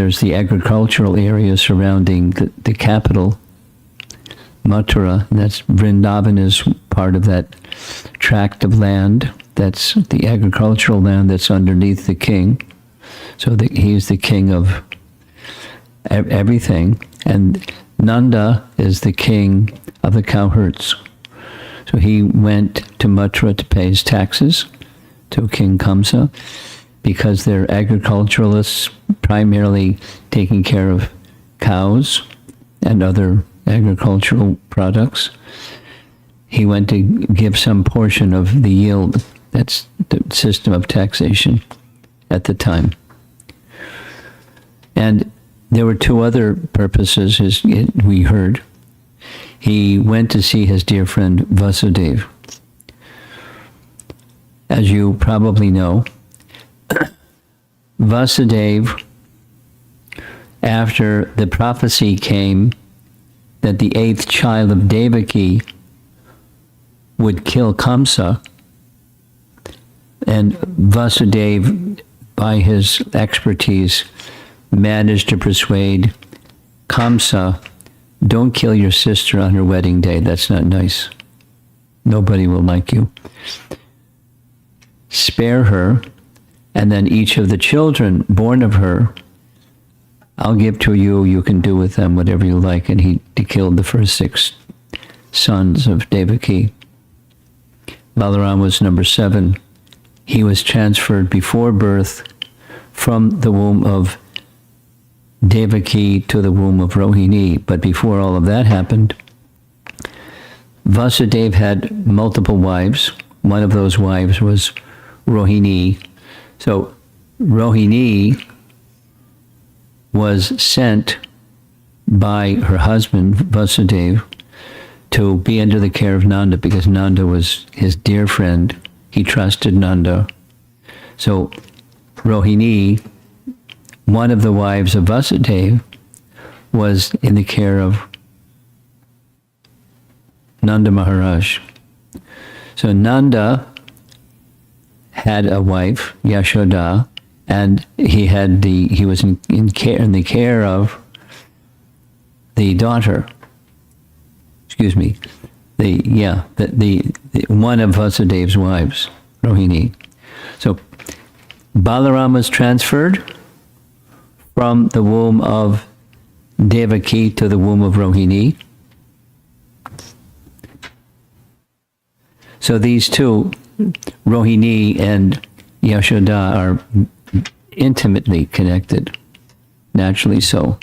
there's the agricultural area surrounding the capital, Mathura. That's Vrindavan is part of that tract of land. That's the agricultural land that's underneath the king. So he's the king of everything. And Nanda is the king of the cowherds. So he went to Mathura to pay his taxes to King Kamsa, because they're agriculturalists, primarily taking care of cows and other agricultural products. He went to give some portion of the yield. That's the system of taxation at the time. And there were two other purposes, as we heard. He went to see his dear friend Vasudeva. As you probably know, Vasudeva, after the prophecy came that the 8th child of Devaki would kill Kamsa, and Vasudeva, by his expertise, managed to persuade Kamsa, don't kill your sister on her wedding day. That's not nice. Nobody will like you. Spare her, and then each of the children born of her, I'll give to you. You can do with them whatever you like. And he killed the first 6 sons of Devaki. Balaram was number 7. He was transferred before birth from the womb of Devaki to the womb of Rohini. But before all of that happened, Vasudeva had multiple wives. One of those wives was Rohini. So Rohini was sent by her husband, Vasudeva, to be under the care of Nanda, because Nanda was his dear friend. He trusted Nanda. So Rohini, one of the wives of Vasudeva, was in the care of Nanda Maharaj. So Nanda had a wife, Yashoda, and he was in the care of the daughter. Excuse me, the one of Vasudeva's wives, Rohini. So Balaram was transferred from the womb of Devaki to the womb of Rohini. So these two, Rohini and Yashoda, are intimately connected, naturally so.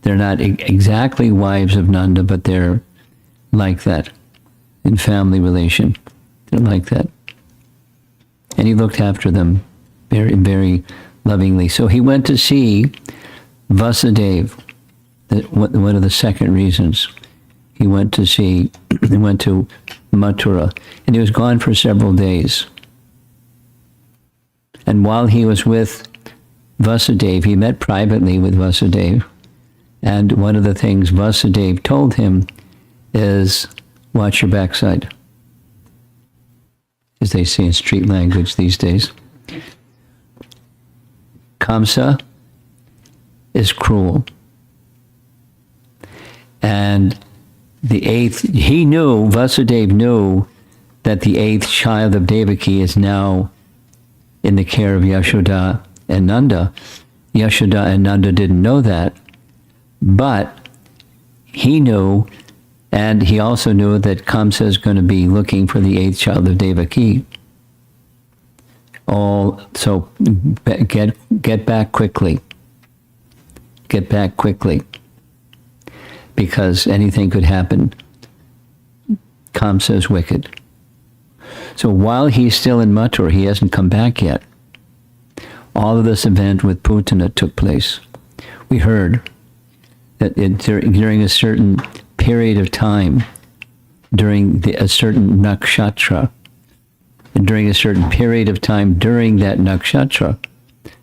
They're not exactly wives of Nanda, but they're like that in family relation. They're like that. And he looked after them very, very lovingly. So he went to see Vasudeva. One of the second reasons he went to Mathura, and he was gone for several days. And while he was with Vasudeva, he met privately with Vasudeva, and one of the things Vasudeva told him is, watch your backside, as they say in street language these days. Kamsa is cruel. And Vasudeva knew that the 8th child of Devaki is now in the care of Yashoda and Nanda. Yashoda and Nanda didn't know that, but he knew, and he also knew that Kamsa is going to be looking for the 8th child of Devaki. So get back quickly. Get back quickly, because anything could happen. Kamsa is wicked. So while he's still in Mathura, he hasn't come back yet. All of this event with Putana took place. We heard that during a certain period of time, during a certain nakshatra, and during a certain period of time during that nakshatra,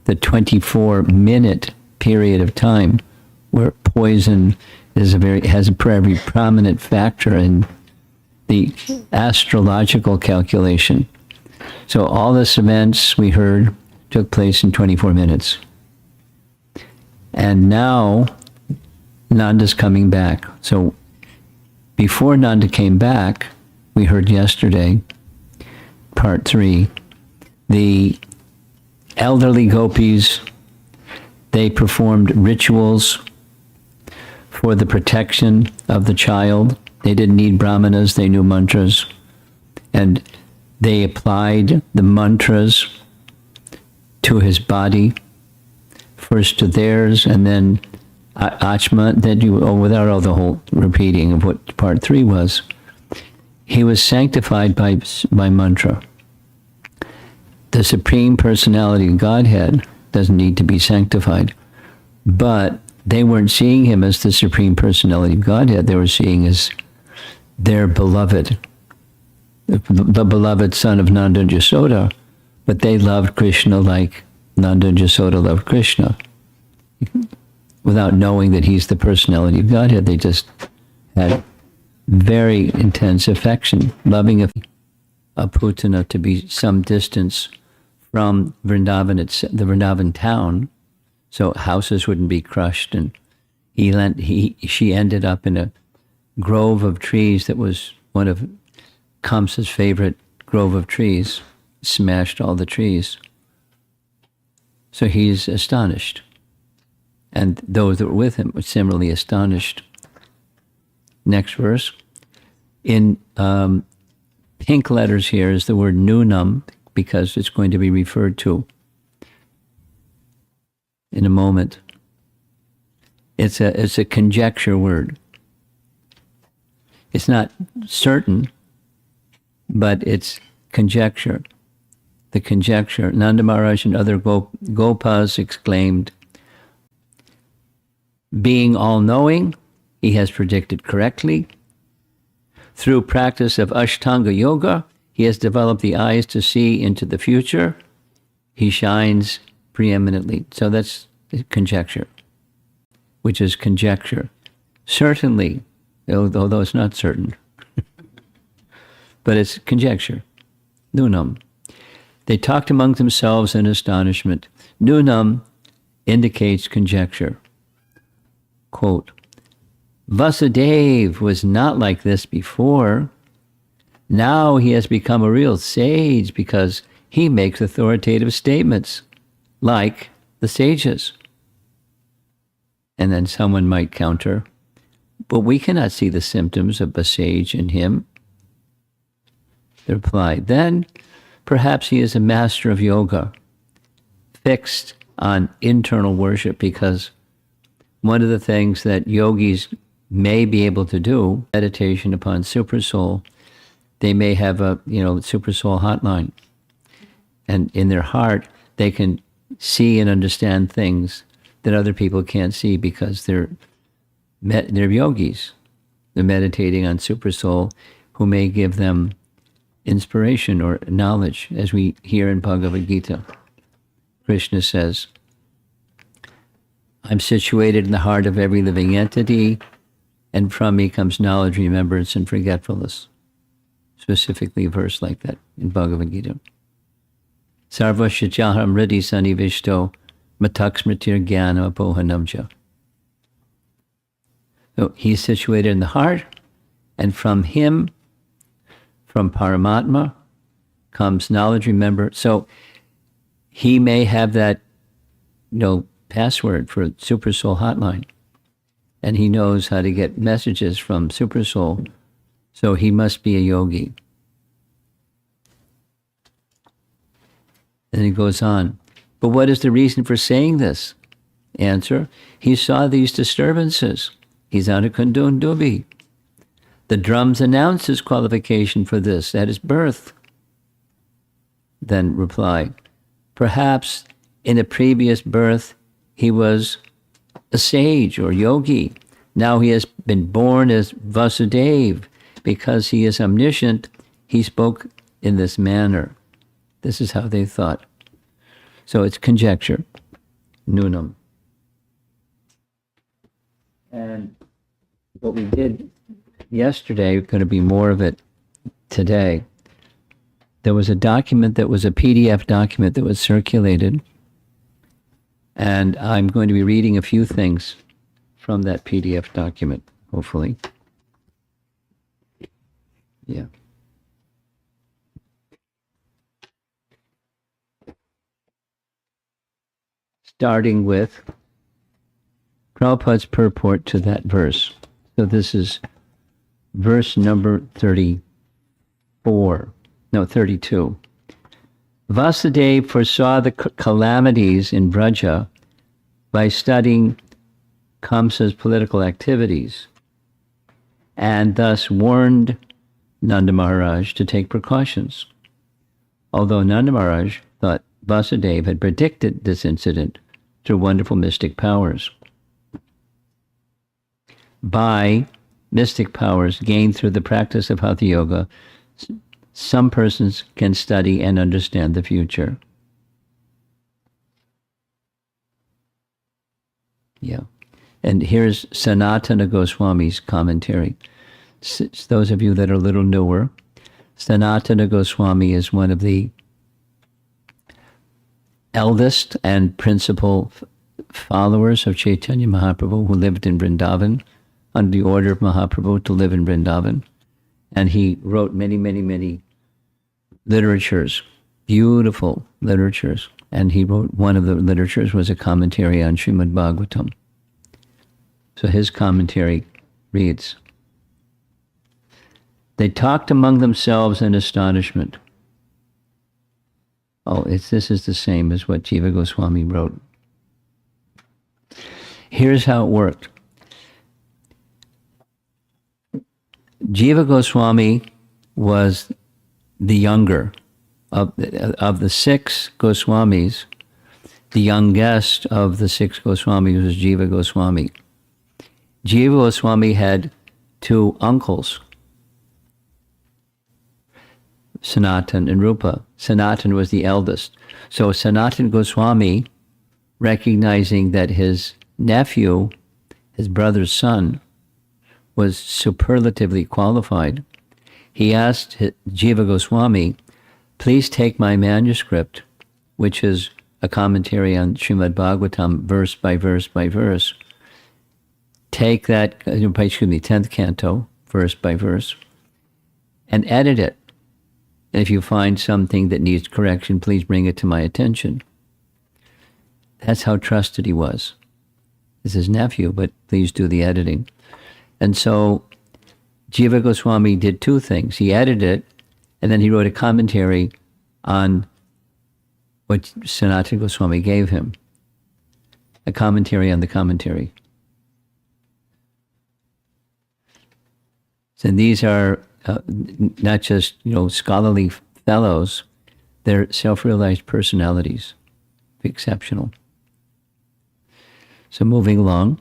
the 24-minute period of time where poison has a very prominent factor in the astrological calculation. So all this events we heard took place in 24 minutes. And now Nanda's coming back. So before Nanda came back, we heard yesterday, part 3, the elderly gopis, they performed rituals for the protection of the child. They didn't need brahmanas, they knew mantras. And they applied the mantras to his body, first to theirs, and then Achma, without all the whole repeating of what part 3 was. He was sanctified by mantra. The Supreme Personality of Godhead doesn't need to be sanctified, but they weren't seeing him as the Supreme Personality of Godhead. They were seeing as their beloved, the beloved son of Nanda and Yasoda, but they loved Krishna like Nanda and Yasoda loved Krishna. Without knowing that he's the personality of Godhead, they just had very intense affection, loving a Putana to be some distance from Vrindavan, the Vrindavan town, so houses wouldn't be crushed. And she ended up in a grove of trees that was one of Kamsa's favorite grove of trees, smashed all the trees. So he's astonished. And those that were with him were similarly astonished. Next verse. In pink letters here is the word nunam, because it's going to be referred to in a moment. It's a conjecture word. It's not certain, but it's conjecture. The conjecture. Nanda Maharaj and other Gopas exclaimed, being all-knowing, he has predicted correctly. Through practice of Ashtanga Yoga, he has developed the eyes to see into the future. He shines preeminently. So that's conjecture, which is conjecture. Certainly, although it's not certain, but it's conjecture. Nunam. They talked among themselves in astonishment. Nunam indicates conjecture. Quote, Vasudeva was not like this before. Now he has become a real sage because he makes authoritative statements like the sages. And then someone might counter, but we cannot see the symptoms of a sage in him. The reply, then perhaps he is a master of yoga, fixed on internal worship, because one of the things that yogis may be able to do, meditation upon Supersoul, they may have a, Supersoul hotline. And in their heart, they can see and understand things that other people can't see because they're yogis. They're meditating on Supersoul, who may give them inspiration or knowledge, as we hear in Bhagavad Gita. Krishna says, I'm situated in the heart of every living entity, and from me comes knowledge, remembrance, and forgetfulness. Specifically a verse like that in Bhagavad Gita. Sarva Shachaham Riddhi Sanivishto Mataksmritir Jnana Apohanamja. So he's situated in the heart, and from him, from Paramatma, comes knowledge, remember. So he may have that, password for Supersoul hotline, and he knows how to get messages from Supersoul, so he must be a yogi. And he goes on, but what is the reason for saying this? Answer, he saw these disturbances. He's on a Kundundubi. The drums announce his qualification for this, that is birth. Then reply, perhaps in a previous birth he was a sage or yogi. Now he has been born as Vasudeva. Because he is omniscient, he spoke in this manner. This is how they thought. So it's conjecture, nunam. And what we did yesterday, going to be more of it today. There was a document that was a PDF document that was circulated And I'm going to be reading a few things from that PDF document, hopefully. Yeah. Starting with Prabhupada's purport to that verse. So this is verse number 32. Vasudeva foresaw the calamities in Braja by studying Kamsa's political activities, and thus warned Nanda Maharaj to take precautions. Although Nanda Maharaj thought Vasudeva had predicted this incident through wonderful mystic powers. By mystic powers gained through the practice of Hatha Yoga, some persons can study and understand the future. Yeah. And here's Sanatana Goswami's commentary. Those of you that are a little newer, Sanatana Goswami is one of the eldest and principal followers of Chaitanya Mahaprabhu, who lived in Vrindavan, under the order of Mahaprabhu to live in Vrindavan. And he wrote many, many, many literatures, beautiful literatures. And he wrote, one of the literatures was a commentary on Srimad Bhagavatam. So his commentary reads, they talked among themselves in astonishment. Oh, this is the same as what Jiva Goswami wrote. Here's how it worked. Jiva Goswami was the younger of the 6 Goswamis. The youngest of the 6 Goswamis was Jiva Goswami. Jiva Goswami had 2 uncles, Sanatan and Rupa. Sanatan was the eldest. So Sanatan Goswami, recognizing that his nephew, his brother's son, was superlatively qualified, he asked Jiva Goswami, please take my manuscript, which is a commentary on Srimad Bhagavatam, verse by verse by verse. Take that, 10th canto, verse by verse, and edit it. And if you find something that needs correction, please bring it to my attention. That's how trusted he was. It's his nephew, but please do the editing. And so Jiva Goswami did 2 things. He edited it, and then he wrote a commentary on what Sanatana Goswami gave him. A commentary on the commentary. And these are not just, scholarly fellows, they're self-realized personalities. Exceptional. So moving along.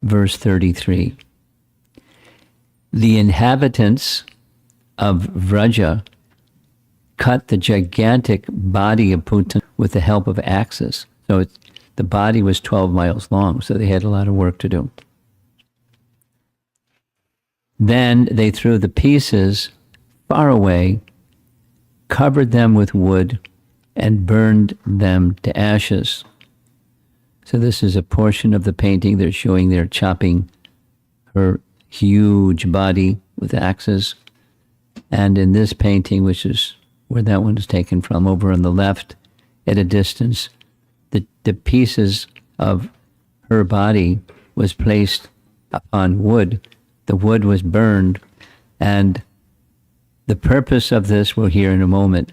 Verse 33. The inhabitants of Vraja cut the gigantic body of Putana with the help of axes. So the body was 12 miles long, so they had a lot of work to do. Then they threw the pieces far away, covered them with wood, and burned them to ashes. So this is a portion of the painting. They're showing they're chopping her huge body with axes. And in this painting, which is where that one is taken from, over on the left, at a distance, the pieces of her body was placed upon wood. The wood was burned, and the purpose of this we'll hear in a moment.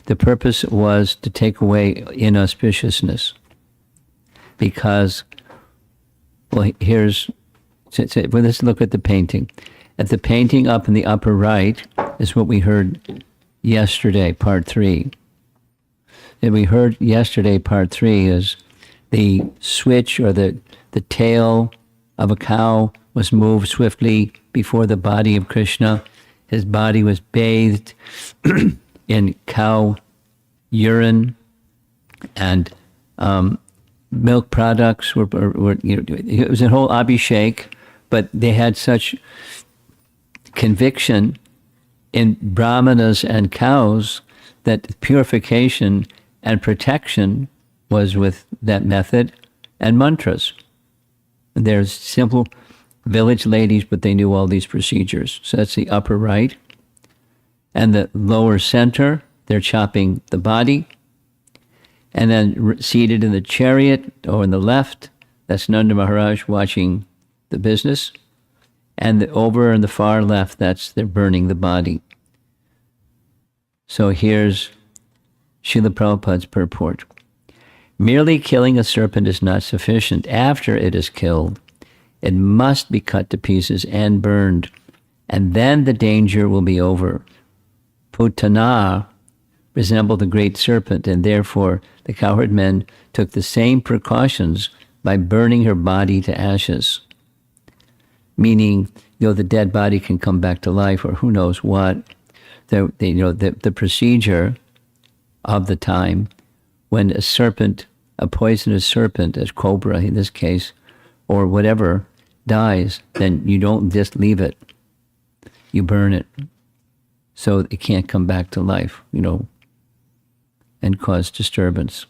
The purpose was to take away inauspiciousness, because, let's look at the painting. At the painting up in the upper right is what we heard yesterday, part 3. And we heard yesterday, part 3, is the switch or the tail of a cow was moved swiftly before the body of Krishna. His body was bathed in cow urine, and milk products were it was a whole abhishek, but they had such conviction in brahmanas and cows that purification and protection was with that method and mantras. There's simple village ladies, but they knew all these procedures. So that's the upper right. And the lower center, they're chopping the body. And then seated in the chariot or in the left, that's Nanda Maharaj watching the business. And over in the far left, they're burning the body. So here's Srila Prabhupada's purport. Merely killing a serpent is not sufficient. After it is killed, it must be cut to pieces and burned, and then the danger will be over. Putana resembled a great serpent, and therefore the cowherd men took the same precautions by burning her body to ashes. Meaning, the dead body can come back to life, or who knows what. The procedure of the time when a poisonous serpent, as cobra in this case, or whatever, dies, then you don't just leave it. You burn it so it can't come back to life, and cause disturbance.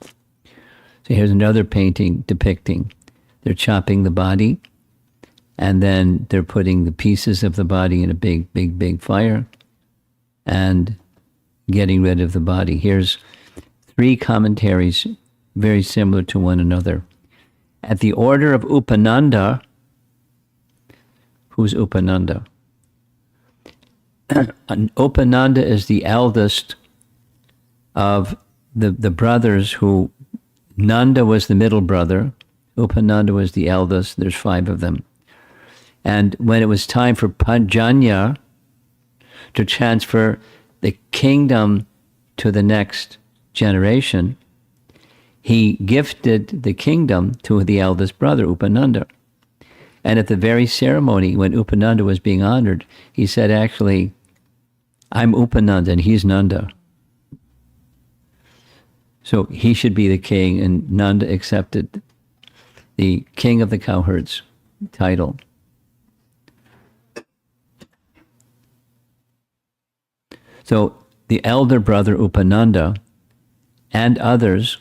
So here's another painting depicting. They're chopping the body, and then they're putting the pieces of the body in a big, big, big fire and getting rid of the body. Here's 3 commentaries very similar to one another. At the order of Upananda, who's Upananda? Upananda is the eldest of the brothers who, Nanda was the middle brother, Upananda was the eldest, there's 5 of them. And when it was time for Pajanya to transfer the kingdom to the next generation, he gifted the kingdom to the eldest brother, Upananda. And at the very ceremony when Upananda was being honored, he said, actually, I'm Upananda and he's Nanda. So he should be the king, and Nanda accepted the king of the cowherds title. So the elder brother Upananda and others,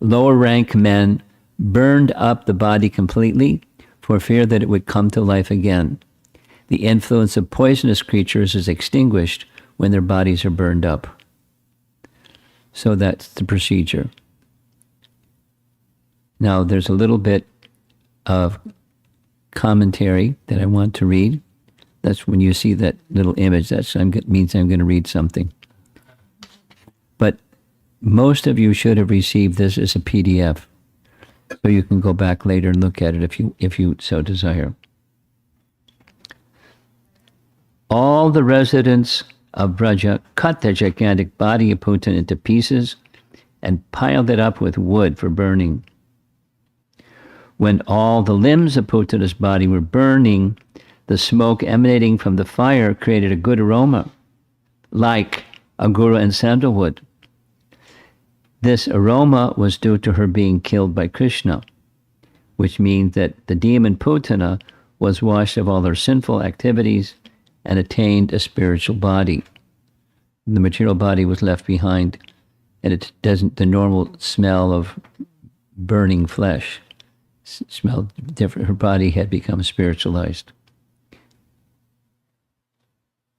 lower rank men, burned up the body completely for fear that it would come to life again. The influence of poisonous creatures is extinguished when their bodies are burned up. So that's the procedure. Now there's a little bit of commentary that I want to read. That's when you see that little image, that means I'm going to read something. But most of you should have received this as a PDF, so you can go back later and look at it if you so desire. All the residents of Braja cut the gigantic body of Putana into pieces and piled it up with wood for burning. When all the limbs of Putana's body were burning, the smoke emanating from the fire created a good aroma, like agura and sandalwood. This aroma was due to her being killed by Krishna, which means that the demon Putana was washed of all her sinful activities and attained a spiritual body. The material body was left behind, and it doesn't, the normal smell of burning flesh smelled different. Her body had become spiritualized.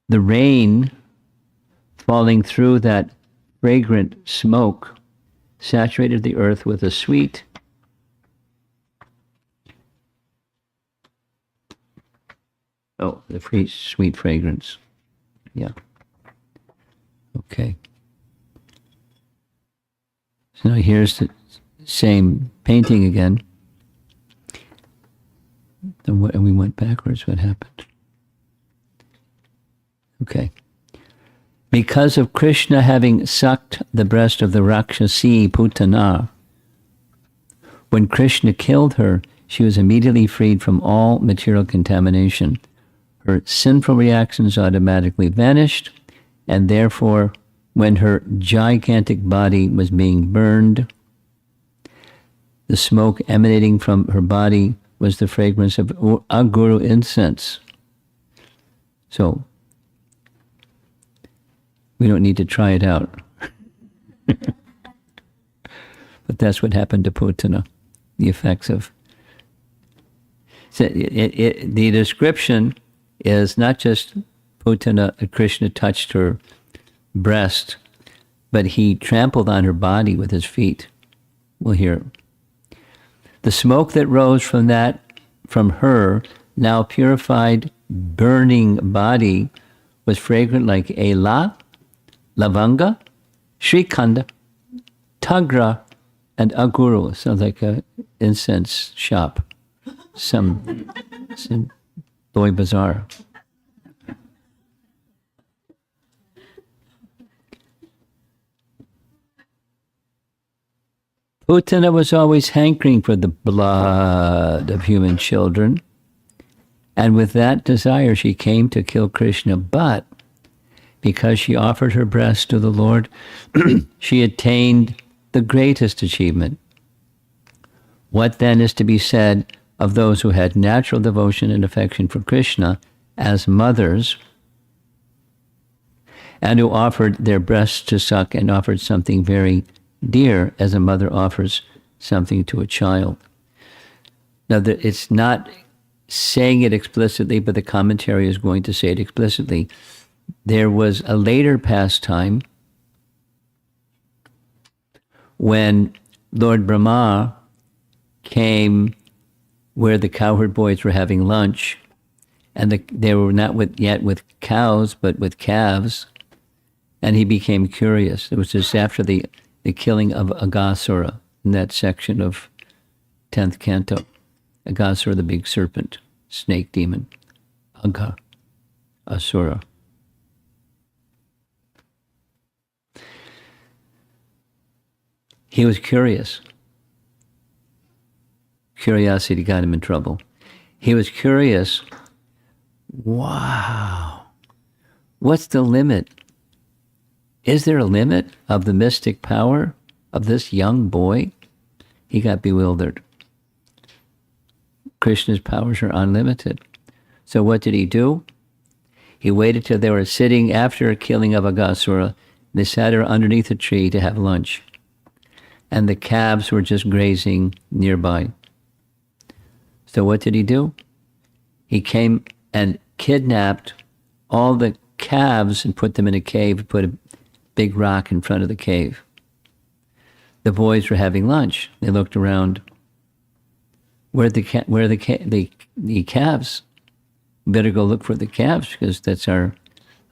The rain falling through that fragrant smoke saturated the earth with a sweet sweet fragrance. Yeah. Okay. So now here's the same painting again. And we went backwards. What happened? Okay. Because of Krishna having sucked the breast of the Rakshasi Putana, when Krishna killed her, she was immediately freed from all material contamination. Her sinful reactions automatically vanished, and therefore, when her gigantic body was being burned, the smoke emanating from her body was the fragrance of aguru incense. So, we don't need to try it out. But that's what happened to Putana. The effects of... So the description is not just Putana, Krishna touched her breast, but he trampled on her body with his feet. We'll hear. The smoke that rose from her now purified, burning body was fragrant like ela, lavanga, shrikanda, tagra, and aguru. Sounds like an incense shop. Some Boy Bazaar. Putana was always hankering for the blood of human children, and with that desire she came to kill Krishna, but because she offered her breast to the Lord, she attained the greatest achievement. What then is to be said of those who had natural devotion and affection for Krishna as mothers, and who offered their breasts to suck and offered something very dear as a mother offers something to a child? Now, it's not saying it explicitly, but the commentary is going to say it explicitly. There was a later pastime when Lord Brahma came where the cowherd boys were having lunch, and they were not yet with cows, but with calves, and he became curious. It was just after the killing of Aghasura in that section of 10th canto. Aghasura, the big serpent, snake demon. Asura. He was curious. Curiosity got him in trouble. He was curious. Wow. What's the limit? Is there a limit of the mystic power of this young boy? He got bewildered. Krishna's powers are unlimited. So what did he do? He waited till they were sitting after a killing of Aghasura. They sat underneath a tree to have lunch. And the calves were just grazing nearby. So what did he do? He came and kidnapped all the calves and put them in a cave, put a big rock in front of the cave. The boys were having lunch. They looked around. Where are the calves? We better go look for the calves because that's our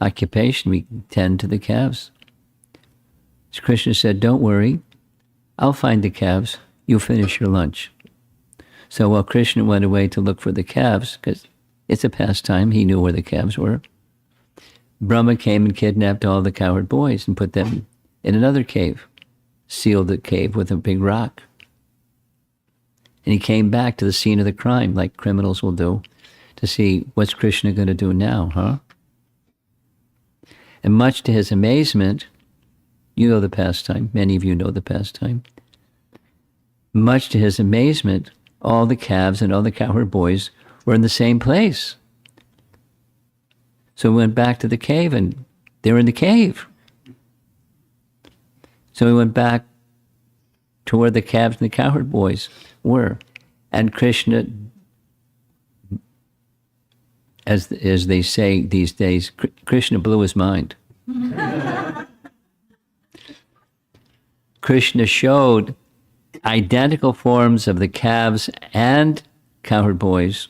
occupation. We tend to the calves. So Krishna said, don't worry. I'll find the calves. You finish your lunch. So while Krishna went away to look for the calves, because it's a pastime, he knew where the calves were, Brahma came and kidnapped all the cowherd boys and put them in another cave, sealed the cave with a big rock. And he came back to the scene of the crime, like criminals will do, to see what's Krishna going to do now, huh? And much to his amazement, you know the pastime, many of you know the pastime. Much to his amazement, all the calves and all the cowherd boys were in the same place. So we went back to the cave and they were in the cave. So we went back to where the calves and the cowherd boys were. And Krishna, as they say these days, Krishna blew his mind. Krishna showed identical forms of the calves and cowherd boys,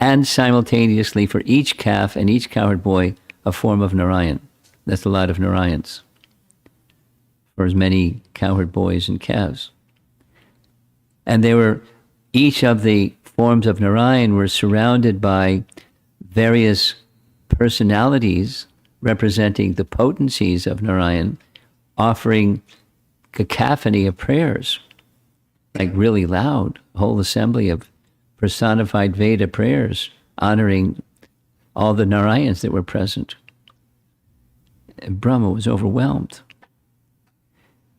and simultaneously for each calf and each cowherd boy, a form of Narayan. That's a lot of Narayans for as many cowherd boys and calves. And each of the forms of Narayan were surrounded by various personalities representing the potencies of Narayan, offering cacophony of prayers, like really loud, a whole assembly of personified Veda prayers honoring all the Narayans that were present. And Brahma was overwhelmed.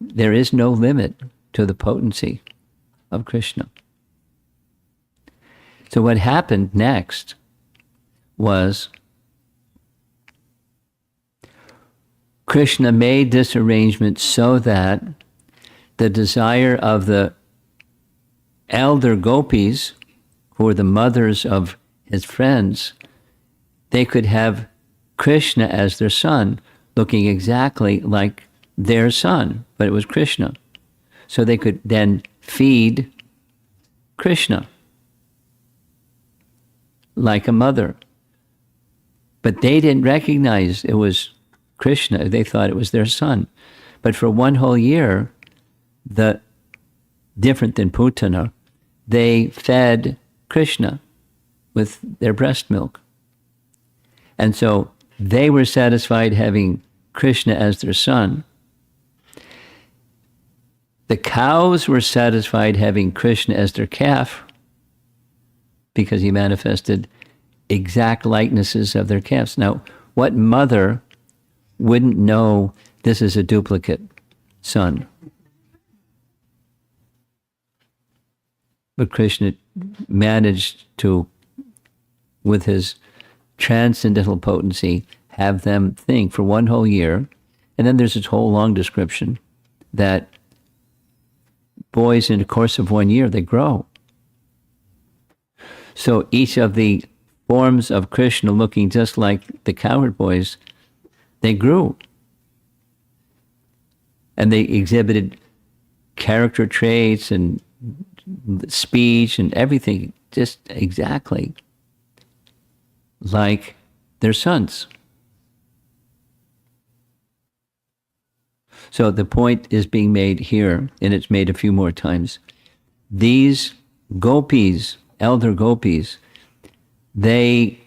There is no limit to the potency of Krishna. So what happened next Krishna made this arrangement so that the desire of the elder gopis, who were the mothers of his friends, they could have Krishna as their son, looking exactly like their son, but it was Krishna. So they could then feed Krishna like a mother. But they didn't recognize it was Krishna. They thought it was their son. But for one whole year, different than Putana, they fed Krishna with their breast milk. And so they were satisfied having Krishna as their son. The cows were satisfied having Krishna as their calf because he manifested exact likenesses of their calves. Now, what mother wouldn't know this is a duplicate son? But Krishna managed to, with his transcendental potency, have them think for one whole year. And then there's this whole long description that boys in the course of 1 year, they grow. So each of the forms of Krishna looking just like the cowherd boys, they grew. And they exhibited character traits and speech and everything just exactly like their sons. So the point is being made here, and it's made a few more times. These gopis, elder gopis, they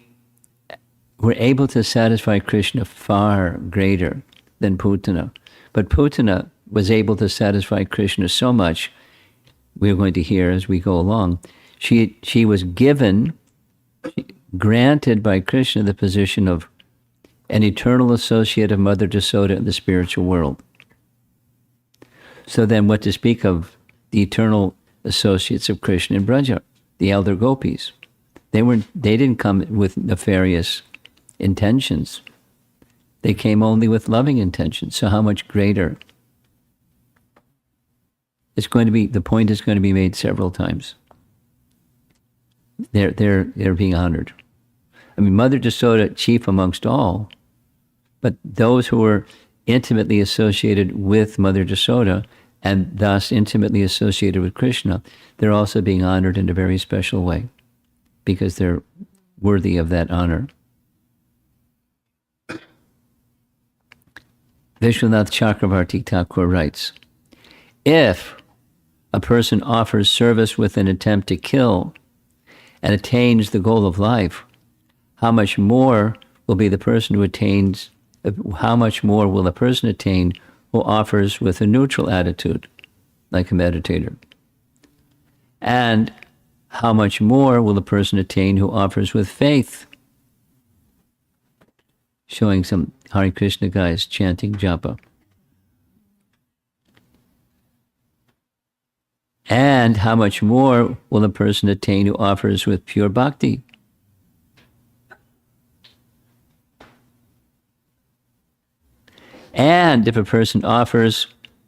were able to satisfy Krishna far greater than Putana. But Putana was able to satisfy Krishna so much, we're going to hear as we go along, she was granted by Krishna the position of an eternal associate of Mother Yasoda in the spiritual world. So then what to speak of the eternal associates of Krishna in Braja, the elder gopis? They didn't come with nefarious intentions. They came only with loving intentions. So how much greater? It's going to be, the point is going to be made several times. They're being honored. I mean, Mother Yasoda, chief amongst all, but those who were intimately associated with Mother Yasoda and thus intimately associated with Krishna, they're also being honored in a very special way because they're worthy of that honor. Vishwanath Chakravarti Thakur writes, if a person offers service with an attempt to kill and attains the goal of life, how much more will the person attain who offers with a neutral attitude, like a meditator? And how much more will the person attain who offers with faith? Showing some Hare Krishna guys chanting japa. And how much more will a person attain who offers with pure bhakti? And if a person offers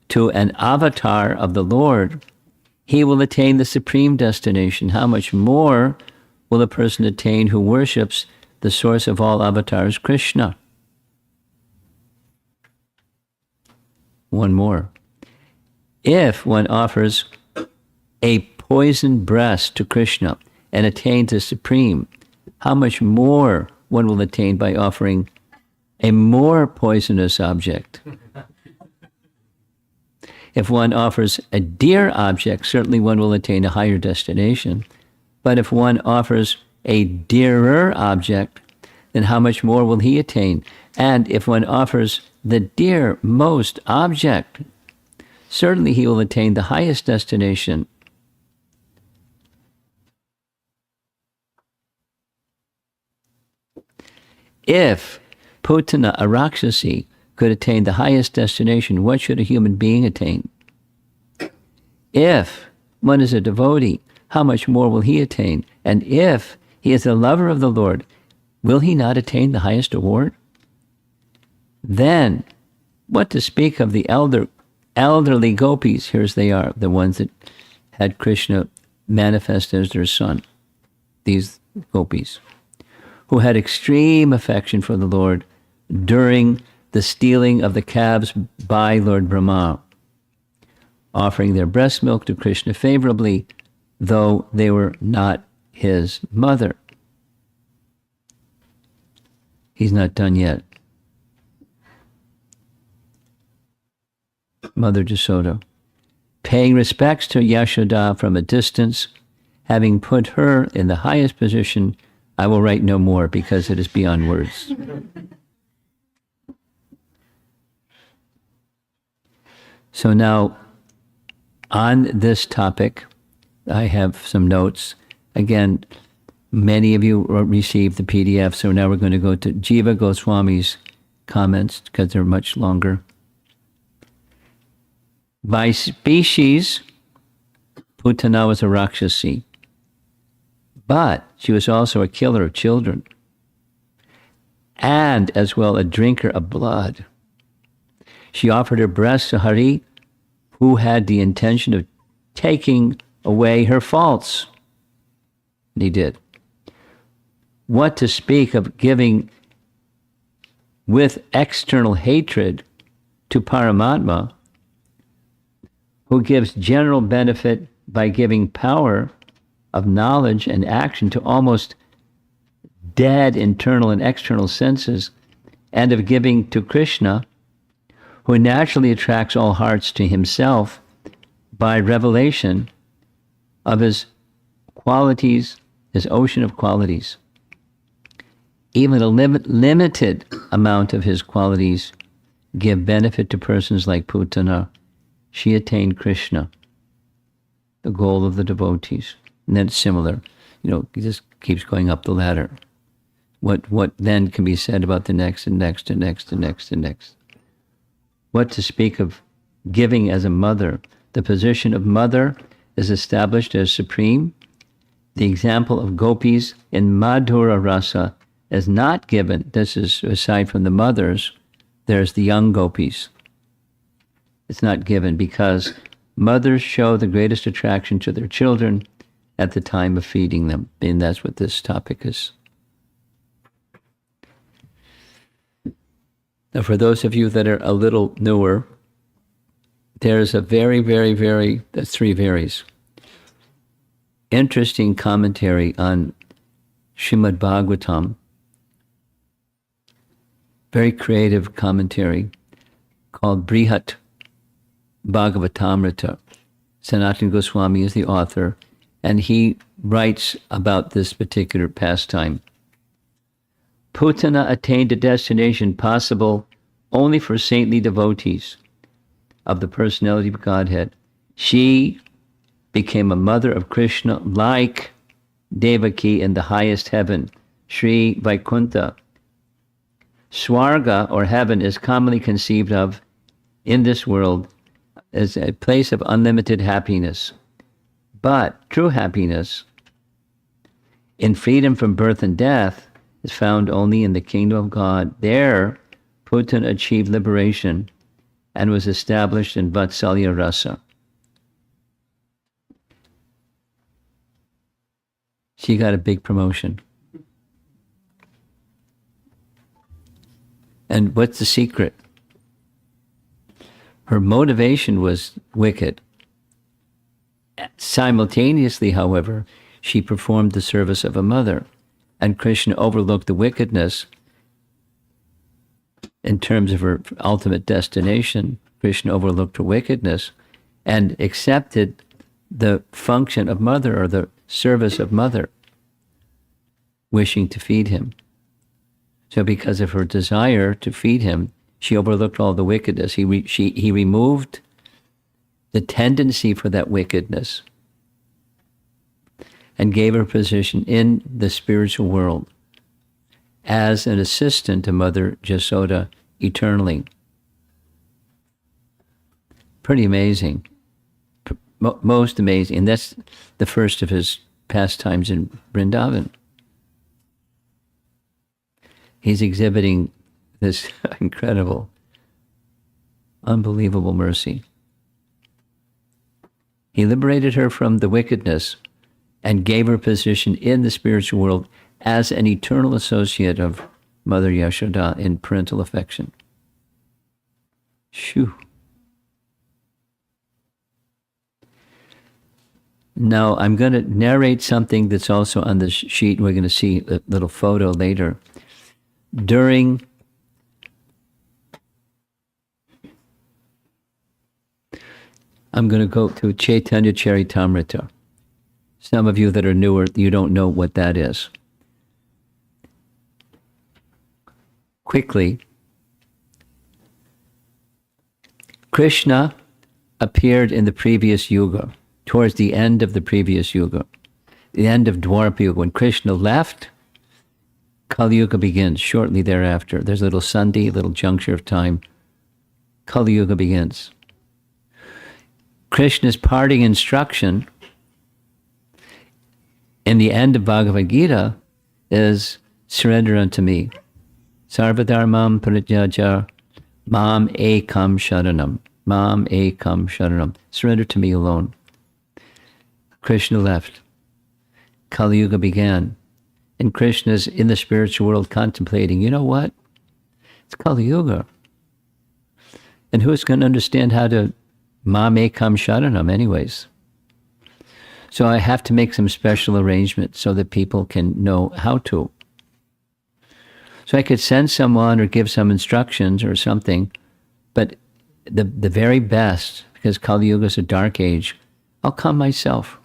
to an avatar of the Lord, he will attain the supreme destination. How much more will a person attain who worships the source of all avatars, Krishna? One more. If one offers a poisoned breast to Krishna and attains the supreme, how much more one will attain by offering a more poisonous object? If one offers a dear object, certainly one will attain a higher destination. But if one offers a dearer object, then how much more will he attain? And if one offers the dear most object, certainly he will attain the highest destination. If Putana, a Rakshasi, could attain the highest destination, what should a human being attain? If one is a devotee, how much more will he attain? And if he is a lover of the Lord, will he not attain the highest award? Then What to speak of the elderly gopis? Here's they are, the ones that had Krishna manifest as their son. These gopis, who had extreme affection for the Lord during the stealing of the calves by Lord Brahma, offering their breast milk to Krishna favorably, though they were not his mother. He's not done yet. Mother Jasoda, paying respects to Yashoda from a distance, having put her in the highest position, I will write no more because it is beyond words. So now, on this topic, I have some notes. Again, many of you received the PDF, so now we're going to go to Jiva Goswami's comments because they're much longer. By species, Putana was a Rakshasi, but she was also a killer of children, and as well a drinker of blood. She offered her breast to Hari, who had the intention of taking away her faults. And he did. What to speak of giving with external hatred to Paramatma, who gives general benefit by giving power of knowledge and action to almost dead internal and external senses, and of giving to Krishna, who naturally attracts all hearts to himself by revelation of his qualities, his ocean of qualities. Even a limited amount of his qualities give benefit to persons like Putana. She attained Krishna, the goal of the devotees. And then it's similar. It just keeps going up the ladder. What then can be said about the next and next and next and next and next? What to speak of giving as a mother? The position of mother is established as supreme. The example of gopis in Madhura Rasa is not given. This is aside from the mothers, there's the young gopis. It's not given because mothers show the greatest attraction to their children at the time of feeding them. And that's what this topic is. Now, for those of you that are a little newer, there's a that's three varies, interesting commentary on Srimad Bhagavatam. Very creative commentary called Brihat Bhagavatamrita. Sanatana Goswami is the author, and he writes about this particular pastime. Putana attained a destination possible only for saintly devotees of the personality of Godhead. She became a mother of Krishna like Devaki in the highest heaven, Sri Vaikuntha. Swarga, or heaven, is commonly conceived of in this world as a place of unlimited happiness. But true happiness in freedom from birth and death is found only in the kingdom of God. There, Putana achieved liberation and was established in Vatsalya Rasa. She got a big promotion. And what's the secret? Her motivation was wicked. Simultaneously, however, she performed the service of a mother, and Krishna overlooked the wickedness in terms of her ultimate destination. Krishna overlooked her wickedness and accepted the function of mother, or the service of mother, wishing to feed him. So because of her desire to feed him, she overlooked all the wickedness. He removed the tendency for that wickedness and gave her position in the spiritual world as an assistant to Mother Jasoda eternally. Pretty amazing. Most amazing. And that's the first of his pastimes in Vrindavan. He's exhibiting this incredible Unbelievable mercy. He liberated her from the wickedness and gave her position in the spiritual world as an eternal associate of Mother Yashoda in parental affection. Shoo. Now, I'm going to narrate something that's also on the sheet. We're going to see a little photo later. I'm going to go to Chaitanya Charitamrita. Some of you that are newer, you don't know what that is. Quickly, Krishna appeared in the previous yuga, towards the end of the previous yuga, the end of Dwapara Yuga. When Krishna left, Kali Yuga begins shortly thereafter. There's a little sandhi, a little juncture of time. Kali Yuga begins. Krishna's parting instruction in the end of Bhagavad Gita is surrender unto me. Sarvadharmam parityaja mam ekam sharanam. Mam ekam sharanam. Surrender to me alone. Krishna left. Kali Yuga began. And Krishna's in the spiritual world contemplating, you know what? It's Kali Yuga. And who's going to understand how to mam ekam sharanam anyways? So I have to make some special arrangements so that people can know how to. So I could send someone or give some instructions or something, but the very best, because Kali Yuga is a dark age, I'll come myself.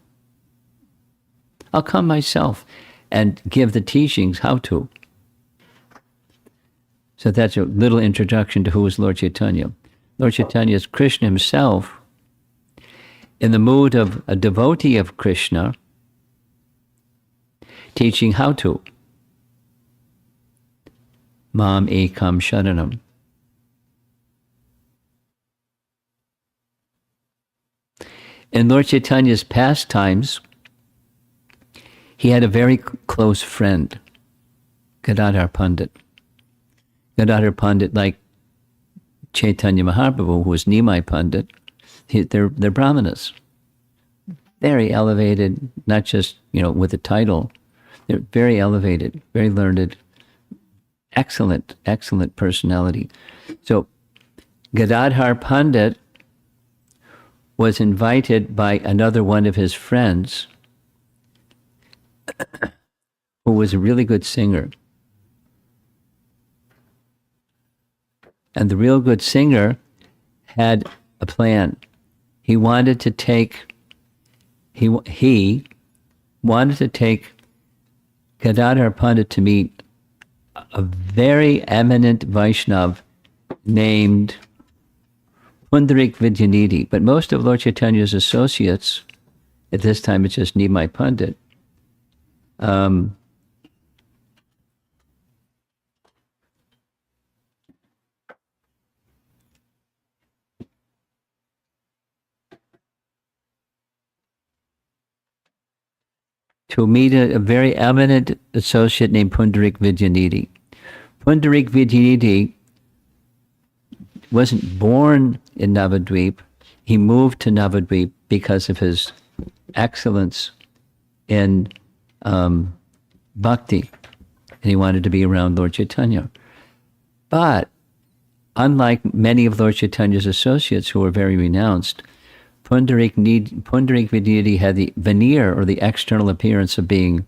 I'll come myself and give the teachings how to. So that's a little introduction to who is Lord Chaitanya. Lord Chaitanya is Krishna himself, in the mood of a devotee of Krishna, teaching how to. Mam ekam sharanam. In Lord Chaitanya's pastimes, he had a very close friend, Gadadhar Pandit. Gadadhar Pandit, like Chaitanya Mahaprabhu, who was Nimai Pandit, they're brahmanas. Very elevated, not just, with a title. They're very elevated, very learned, excellent personality. So Gadadhar Pandit was invited by another one of his friends who was a really good singer. And the real good singer had a plan. He wanted to take Gadadhar Pandit to meet a very eminent Vaishnav named Pundarik Vidyanidhi. But most of Lord Chaitanya's associates, at this time it's just Nimai Pandit, to meet a very eminent associate named Pundarik Vidyanidhi. Pundarik Vidyanidhi wasn't born in Navadvip. He moved to Navadvip because of his excellence in bhakti, and he wanted to be around Lord Chaitanya. But unlike many of Lord Chaitanya's associates who were very renounced, Pundarik Vidyanidhi had the veneer or the external appearance of being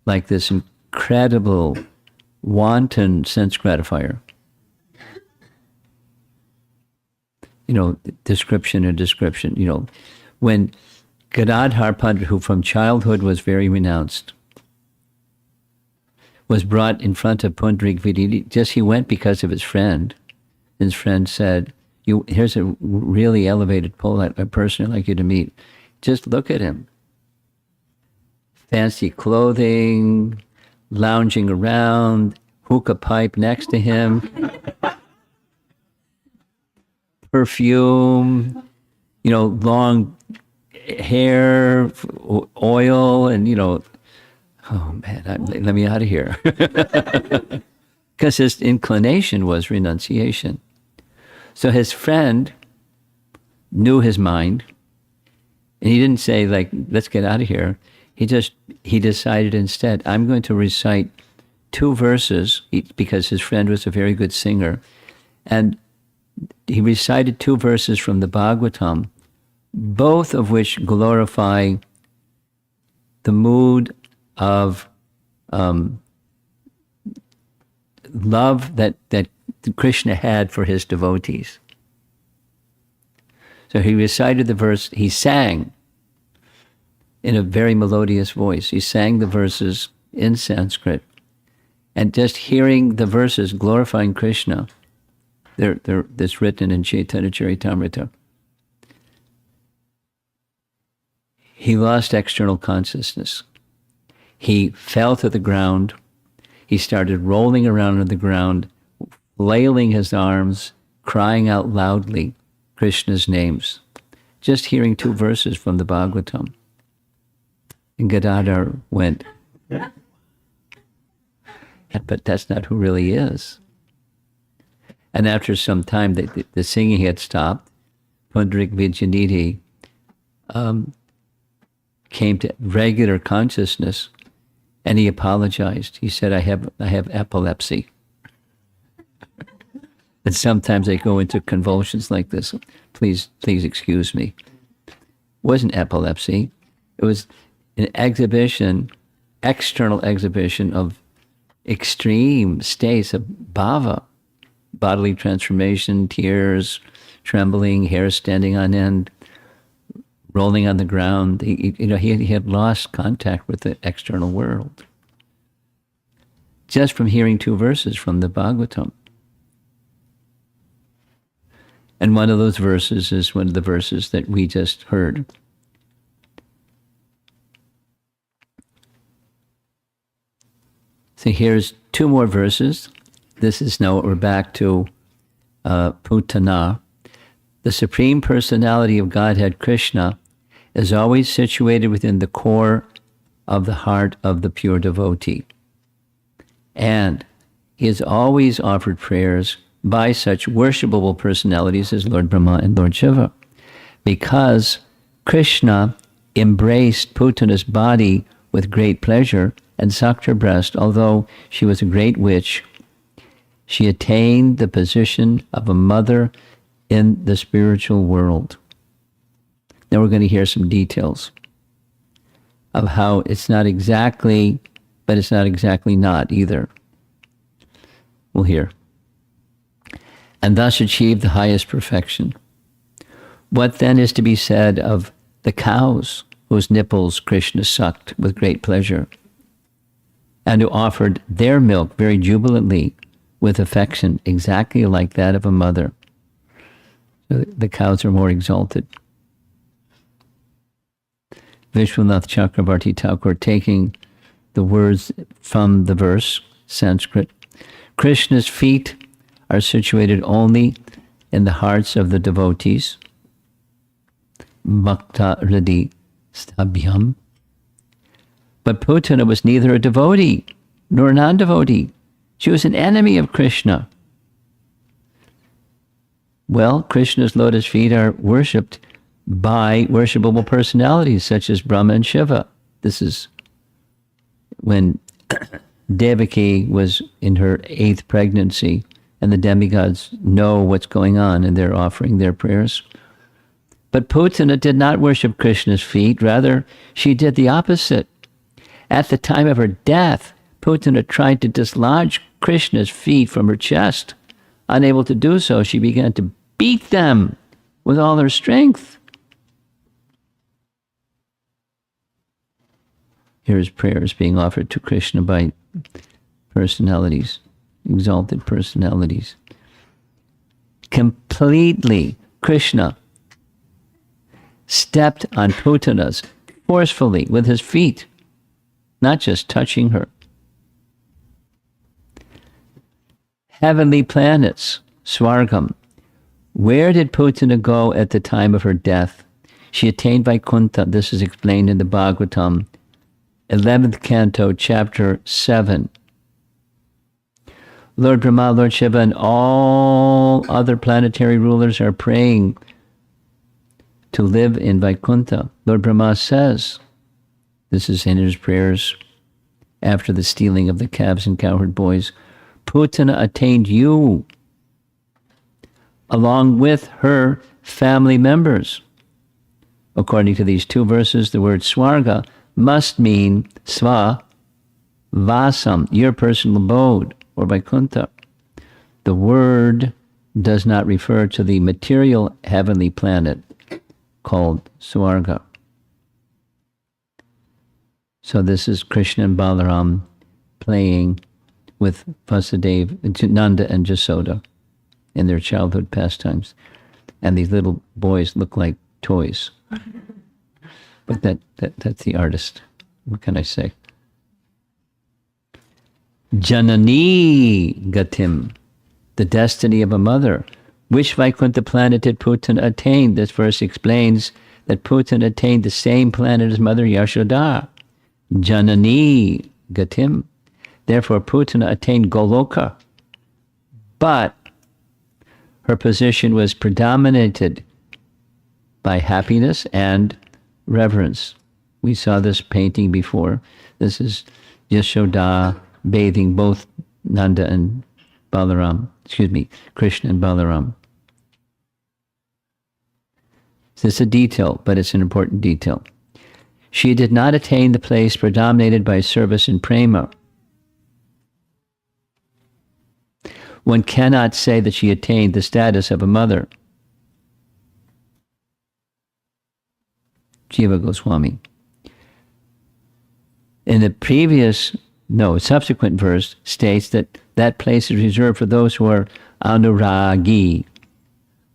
like this incredible, wanton sense gratifier. Description. When Gadadhar Pandit, who from childhood was very renounced, was brought in front of Pundarik Vidyanidhi, he went because of his friend. His friend said, here's a really elevated a person I'd like you to meet. Just look at him. Fancy clothing, lounging around, hookah pipe next to him, perfume, long hair, oil, and, oh man, let me out of here. Because his inclination was renunciation. So his friend knew his mind, and he didn't say, like, let's get out of here. He decided instead, I'm going to recite 2 verses, because his friend was a very good singer. And he recited 2 verses from the Bhagavatam, both of which glorify the mood of love that Krishna had for his devotees. So he recited the verse, he sang in a very melodious voice. He sang the verses in Sanskrit. And just hearing the verses glorifying Krishna, that's written in Chaitanya Charitamrita, he lost external consciousness. He fell to the ground. He started rolling around on the ground, flailing his arms, crying out loudly Krishna's names, just hearing 2 verses from the Bhagavatam. And Gadadhar went, but that's not who really is. And after some time, the singing had stopped. Pundarik Vijayanidhi came to regular consciousness, and he apologized. He said, I have epilepsy. And sometimes I go into convulsions like this. Please excuse me. It wasn't epilepsy. It was an external exhibition of extreme states of bhava, bodily transformation, tears, trembling, hair standing on end, rolling on the ground. He had lost contact with the external world just from hearing 2 verses from the Bhagavatam. And one of those verses is one of the verses that we just heard. So here's 2 more verses. This is now we're back to Putana. The Supreme Personality of Godhead, Krishna, is always situated within the core of the heart of the pure devotee. And he is always offered prayers by such worshipable personalities as Lord Brahma and Lord Shiva, because Krishna embraced Putana's body with great pleasure and sucked her breast. Although she was a great witch, she attained the position of a mother in the spiritual world. Now we're going to hear some details of how it's not exactly, but it's not exactly not either. We'll hear. And thus achieved the highest perfection. What then is to be said of the cows whose nipples Krishna sucked with great pleasure, and who offered their milk very jubilantly with affection, exactly like that of a mother? So the cows are more exalted. Vishwanath Chakravarti Thakur, taking the words from the verse, Sanskrit, Krishna's feet are situated only in the hearts of the devotees. Bhakta Hridi Stabhyam. But Putana was neither a devotee nor a non-devotee. She was an enemy of Krishna. Well, Krishna's lotus feet are worshipped by worshipable personalities such as Brahma and Shiva. This is when Devaki was in her 8th pregnancy, and the demigods know what's going on, and they're offering their prayers. But Putana did not worship Krishna's feet. Rather, she did the opposite. At the time of her death, Putana tried to dislodge Krishna's feet from her chest. Unable to do so, she began to beat them with all her strength. Here's prayers being offered to Krishna by personalities, exalted personalities. Completely, Krishna stepped on Putana's forcefully with his feet, not just touching her. Heavenly planets, Swargam. Where did Putana go at the time of her death? She attained Vaikuntha. This is explained in the Bhagavatam, 11th canto, chapter 7. Lord Brahma, Lord Shiva, and all other planetary rulers are praying to live in Vaikuntha. Lord Brahma says, this is in his prayers after the stealing of the calves and cowherd boys, Putana attained you along with her family members. According to these two verses, the word Swarga must mean Sva Vasam, your personal abode, or Vaikuntha. The word does not refer to the material heavenly planet called Swarga. So this is Krishna and Balaram playing with Vasudeva, Nanda and Jasoda in their childhood pastimes. And these little boys look like toys. But that's the artist. What can I say? Janani Gatim, the destiny of a mother. Which Vaikuntha planet did Putana attain? This verse explains that Putana attained the same planet as Mother Yashoda. Janani Gatim. Therefore, Putana attained Goloka. But her position was predominated by happiness and reverence. We saw this painting before. This is Yashoda bathing both Nanda and Balaram, Krishna and Balaram. This is a detail, but it's an important detail. She did not attain the place predominated by service and prema. One cannot say that she attained the status of a mother. Jiva Goswami. In the subsequent verse states that that place is reserved for those who are anuragi,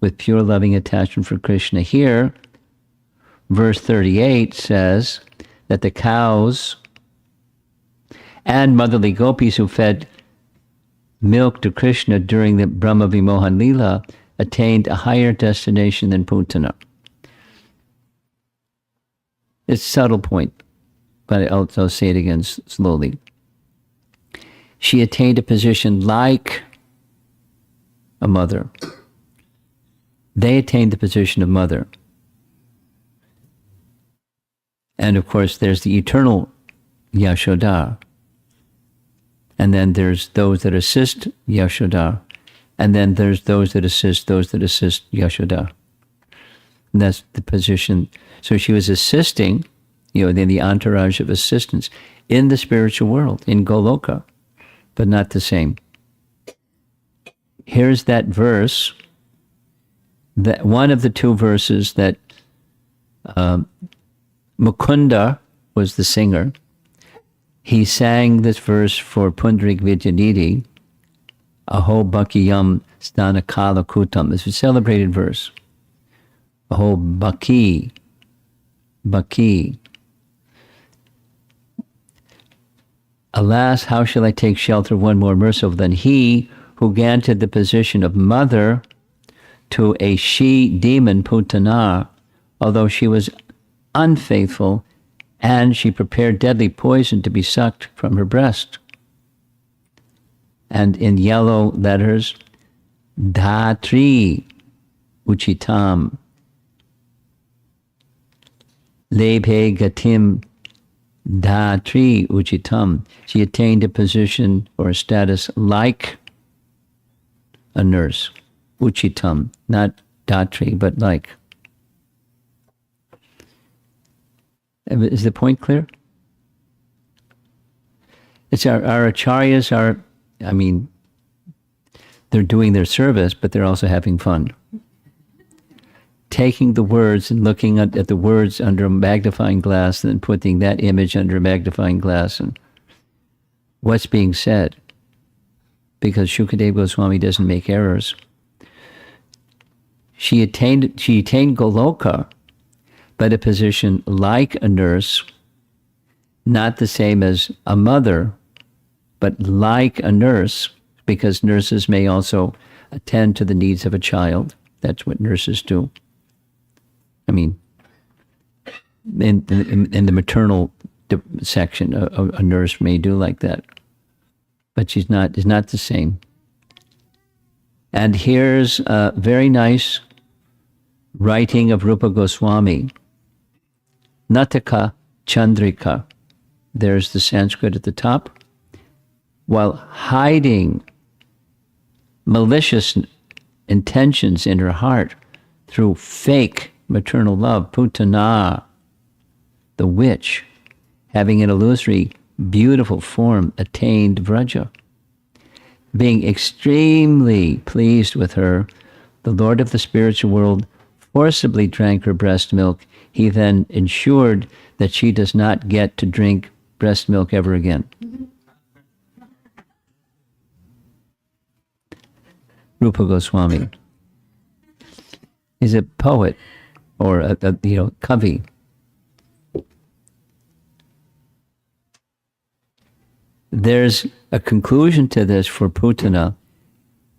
with pure loving attachment for Krishna. Here, verse 38 says that the cows and motherly gopis who fed milk to Krishna during the Brahma Vimohan Lila attained a higher destination than Putana. It's a subtle point, but I'll say it again slowly. She attained a position like a mother. They attained the position of mother. And of course, there's the eternal Yashoda. And then there's those that assist Yashoda. And then there's those that assist Yashoda. And that's the position. So she was assisting, in the entourage of assistance in the spiritual world, in Goloka, but not the same. Here's that verse, that one of the two verses that Mukunda was the singer. He sang this verse for Pundrik Vidyanidhi, Aho Bhakiyam Stana Kala Kutam. It's a celebrated verse. Aho Bhaki. Alas, how shall I take shelter of one more merciful than he who granted the position of mother to a she-demon Putana, although she was unfaithful, and she prepared deadly poison to be sucked from her breast. And in yellow letters, Dhatri Uchitam Lebhe Gatim Dhatri Uchitam. She attained a position or a status like a nurse. Uchitam, not Dhatri, but like. Is the point clear? It's our acharyas they're doing their service, but they're also having fun. Taking the words and looking at the words under a magnifying glass and then putting that image under a magnifying glass and what's being said. Because Shukadeva Goswami doesn't make errors. She attained Goloka, but a position like a nurse, not the same as a mother, but like a nurse, because nurses may also attend to the needs of a child. That's what nurses do. In the maternal section, a nurse may do like that. But it's not the same. And here's a very nice writing of Rupa Goswami. Nataka Chandrika. There's the Sanskrit at the top. While hiding malicious intentions in her heart through fake maternal love, Putana, the witch, having an illusory, beautiful form, attained Vraja. Being extremely pleased with her, the Lord of the spiritual world forcibly drank her breast milk. He then ensured that she does not get to drink breast milk ever again. Rupa Goswami. He's a poet or a kavi. There's a conclusion to this for Putana.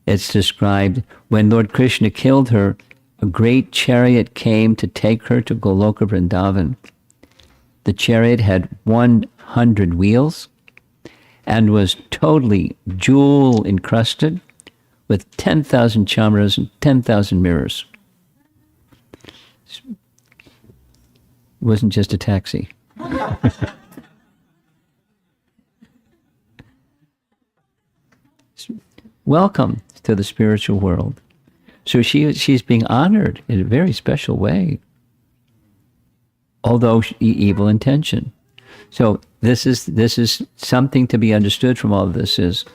It's described, when Lord Krishna killed her, a great chariot came to take her to Goloka Vrindavan. The chariot had 100 wheels and was totally jewel encrusted with 10,000 chamras and 10,000 mirrors. It wasn't just a taxi. Welcome to the spiritual world. So she's being honored in a very special way, although evil intention. So this is something to be understood from all of this, is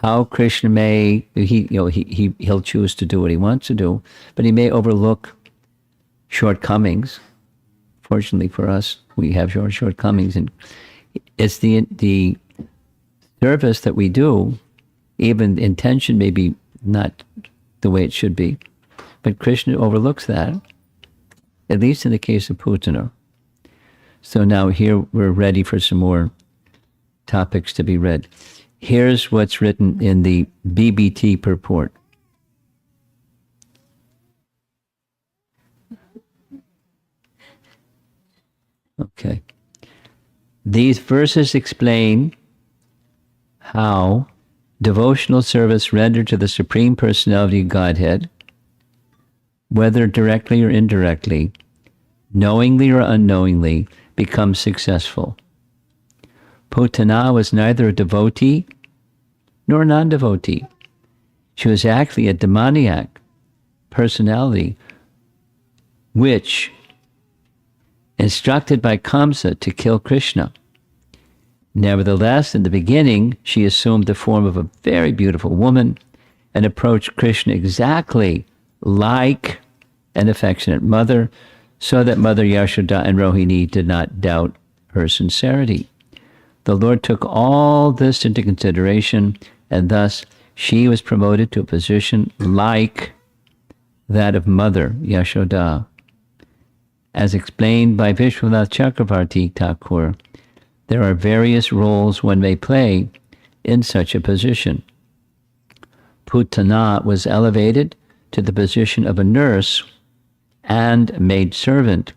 how Krishna may he'll choose to do what he wants to do, but he may overlook shortcomings. Fortunately for us, we have shortcomings, and it's the service that we do. Even intention may be not the way it should be, but Krishna overlooks that, at least in the case of Putana. So now here we're ready for some more topics to be read. Here's what's written in the BBT purport. Okay. These verses explain how devotional service rendered to the Supreme Personality of Godhead, whether directly or indirectly, knowingly or unknowingly, becomes successful. Putana was neither a devotee nor a non-devotee. She was actually a demoniac personality which, instructed by Kamsa to kill Krishna. Nevertheless, in the beginning, she assumed the form of a very beautiful woman and approached Krishna exactly like an affectionate mother, so that Mother Yashoda and Rohini did not doubt her sincerity. The Lord took all this into consideration, and thus she was promoted to a position like that of Mother Yashoda. As explained by Vishwanath Chakravarti Thakur, there are various roles one may play in such a position. Putana was elevated to the position of a nurse and maidservant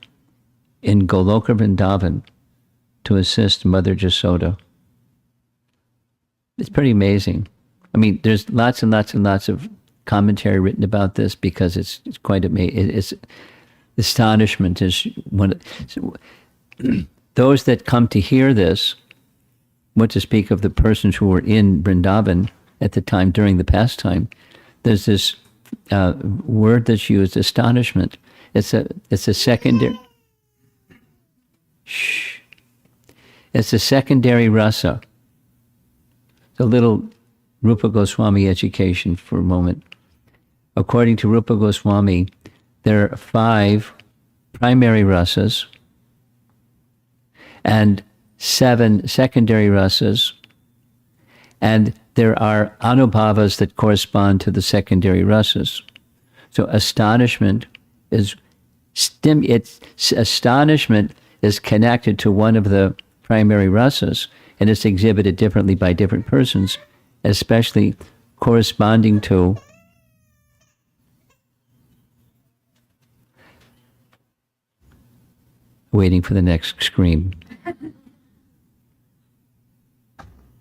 in Goloka Vrindavan to assist Mother Jasoda. It's pretty amazing. I mean, there's lots and lots and lots of commentary written about this because it's quite amazing. It's astonishment is one. Those that come to hear this, what to speak of the persons who were in Vrindavan at the time during the pastime, there's this word that's used, astonishment. It's a secondary. Shh. It's a secondary rasa. A little Rupa Goswami education for a moment. According to Rupa Goswami, there are 5 primary rasas and 7 secondary rasas, and there are anubhavas that correspond to the secondary rasas. So astonishment is astonishment is connected to one of the primary rasas, and it's exhibited differently by different persons, especially corresponding to waiting for the next scream.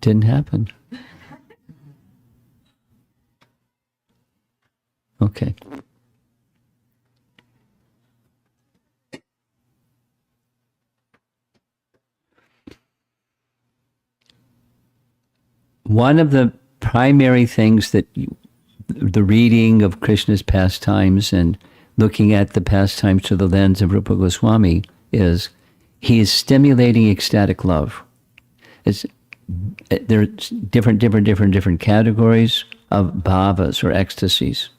Didn't happen. One of the primary things that the reading of Krishna's pastimes and looking at the pastimes through the lens of Rupa Goswami is he is stimulating ecstatic love. There are different categories of bhavas or ecstasies.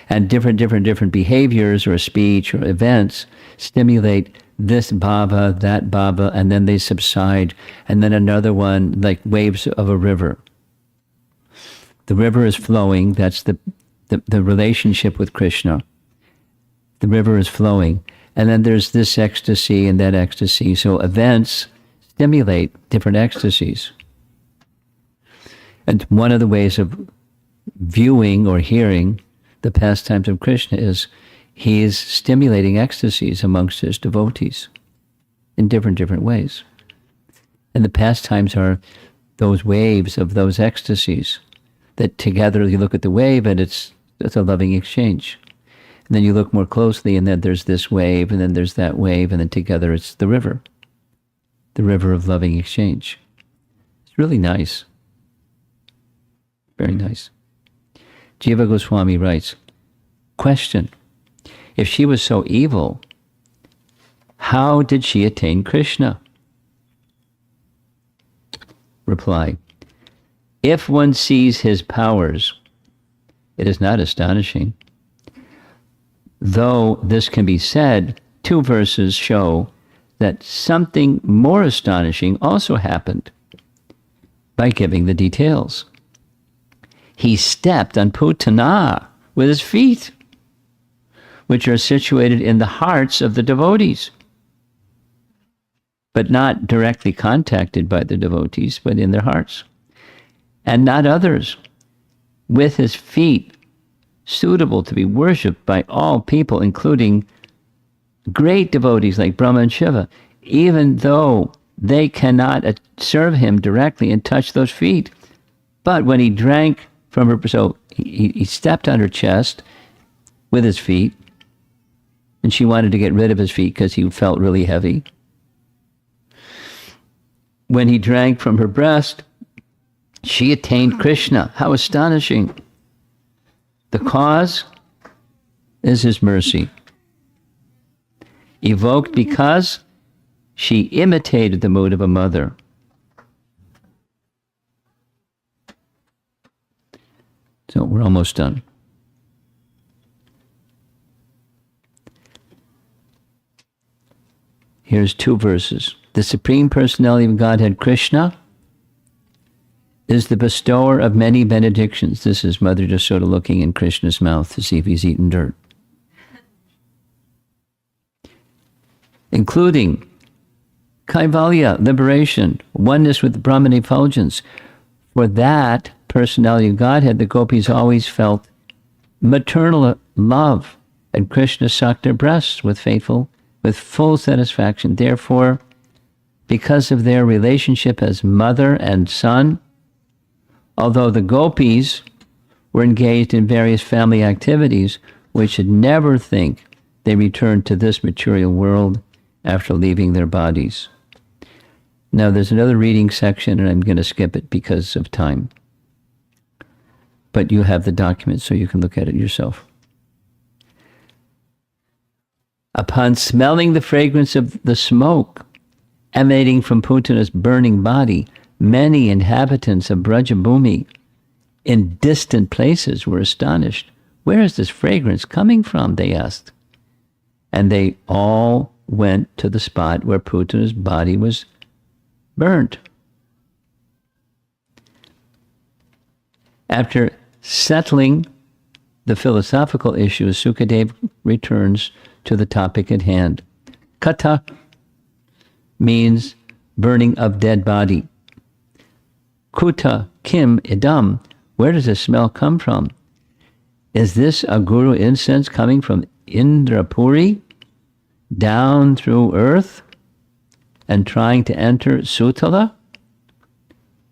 And different behaviors or speech or events stimulate this bhava, that bhava, and then they subside. And then another one, like waves of a river. The river is flowing. That's the relationship with Krishna. The river is flowing. And then there's this ecstasy and that ecstasy. So events stimulate different ecstasies. And one of the ways of viewing or hearing the pastimes of Krishna is he is stimulating ecstasies amongst his devotees in different ways. And the pastimes are those waves of those ecstasies that together you look at the wave and it's a loving exchange. And then you look more closely and then there's this wave and then there's that wave and then together it's the river of loving exchange. It's really nice. Very nice. Jiva Goswami writes, question, if she was so evil, how did she attain Krishna? Reply, if one sees his powers, it is not astonishing. Though this can be said, 2 verses show that something more astonishing also happened by giving the details. He stepped on Putana with his feet, which are situated in the hearts of the devotees, but not directly contacted by the devotees, but in their hearts, and not others, with his feet suitable to be worshipped by all people, including great devotees like Brahma and Shiva, even though they cannot serve him directly and touch those feet. But when he drank from her, so he stepped on her chest with his feet, and she wanted to get rid of his feet because he felt really heavy. When he drank from her breast, she attained Krishna. How astonishing. The cause is his mercy, evoked because she imitated the mood of a mother. So we're almost done. Here's 2 verses. The Supreme Personality of Godhead, Krishna, is the bestower of many benedictions. This is Mother Yasoda looking in Krishna's mouth to see if he's eaten dirt. Including Kaivalya, liberation, oneness with Brahman effulgence. For that personality of Godhead, the gopis always felt maternal love, and Krishna sucked their breasts with full satisfaction. Therefore, because of their relationship as mother and son, although the gopis were engaged in various family activities, we should never think they returned to this material world after leaving their bodies. Now, there's another reading section, and I'm going to skip it because of time. But you have the document, so you can look at it yourself. Upon smelling the fragrance of the smoke emanating from Putana's burning body, many inhabitants of Brajabhumi in distant places were astonished. Where is this fragrance coming from? They asked. And they all went to the spot where Putana's body was burnt. After settling the philosophical issues, Sukadev returns to the topic at hand. Kata means burning of dead body. Kuta kim idam, where does the smell come from? Is this a guru incense coming from Indrapuri down through earth and trying to enter Sutala?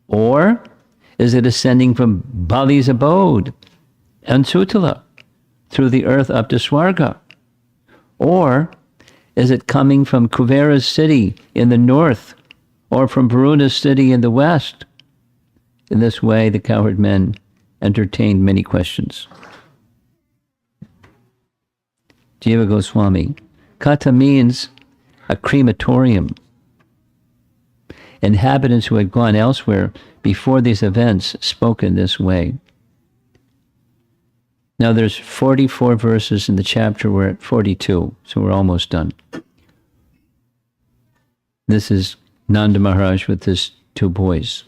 Or is it ascending from Bali's abode and Sutala through the earth up to Swarga? Or is it coming from Kuvera's city in the north or from Varuna's city in the west? In this way, the cowherd men entertained many questions. Jiva Goswami. Kata means a crematorium. Inhabitants who had gone elsewhere before these events spoke in this way. Now there's 44 verses in the chapter. We're at 42, so we're almost done. This is Nanda Maharaj with his two boys,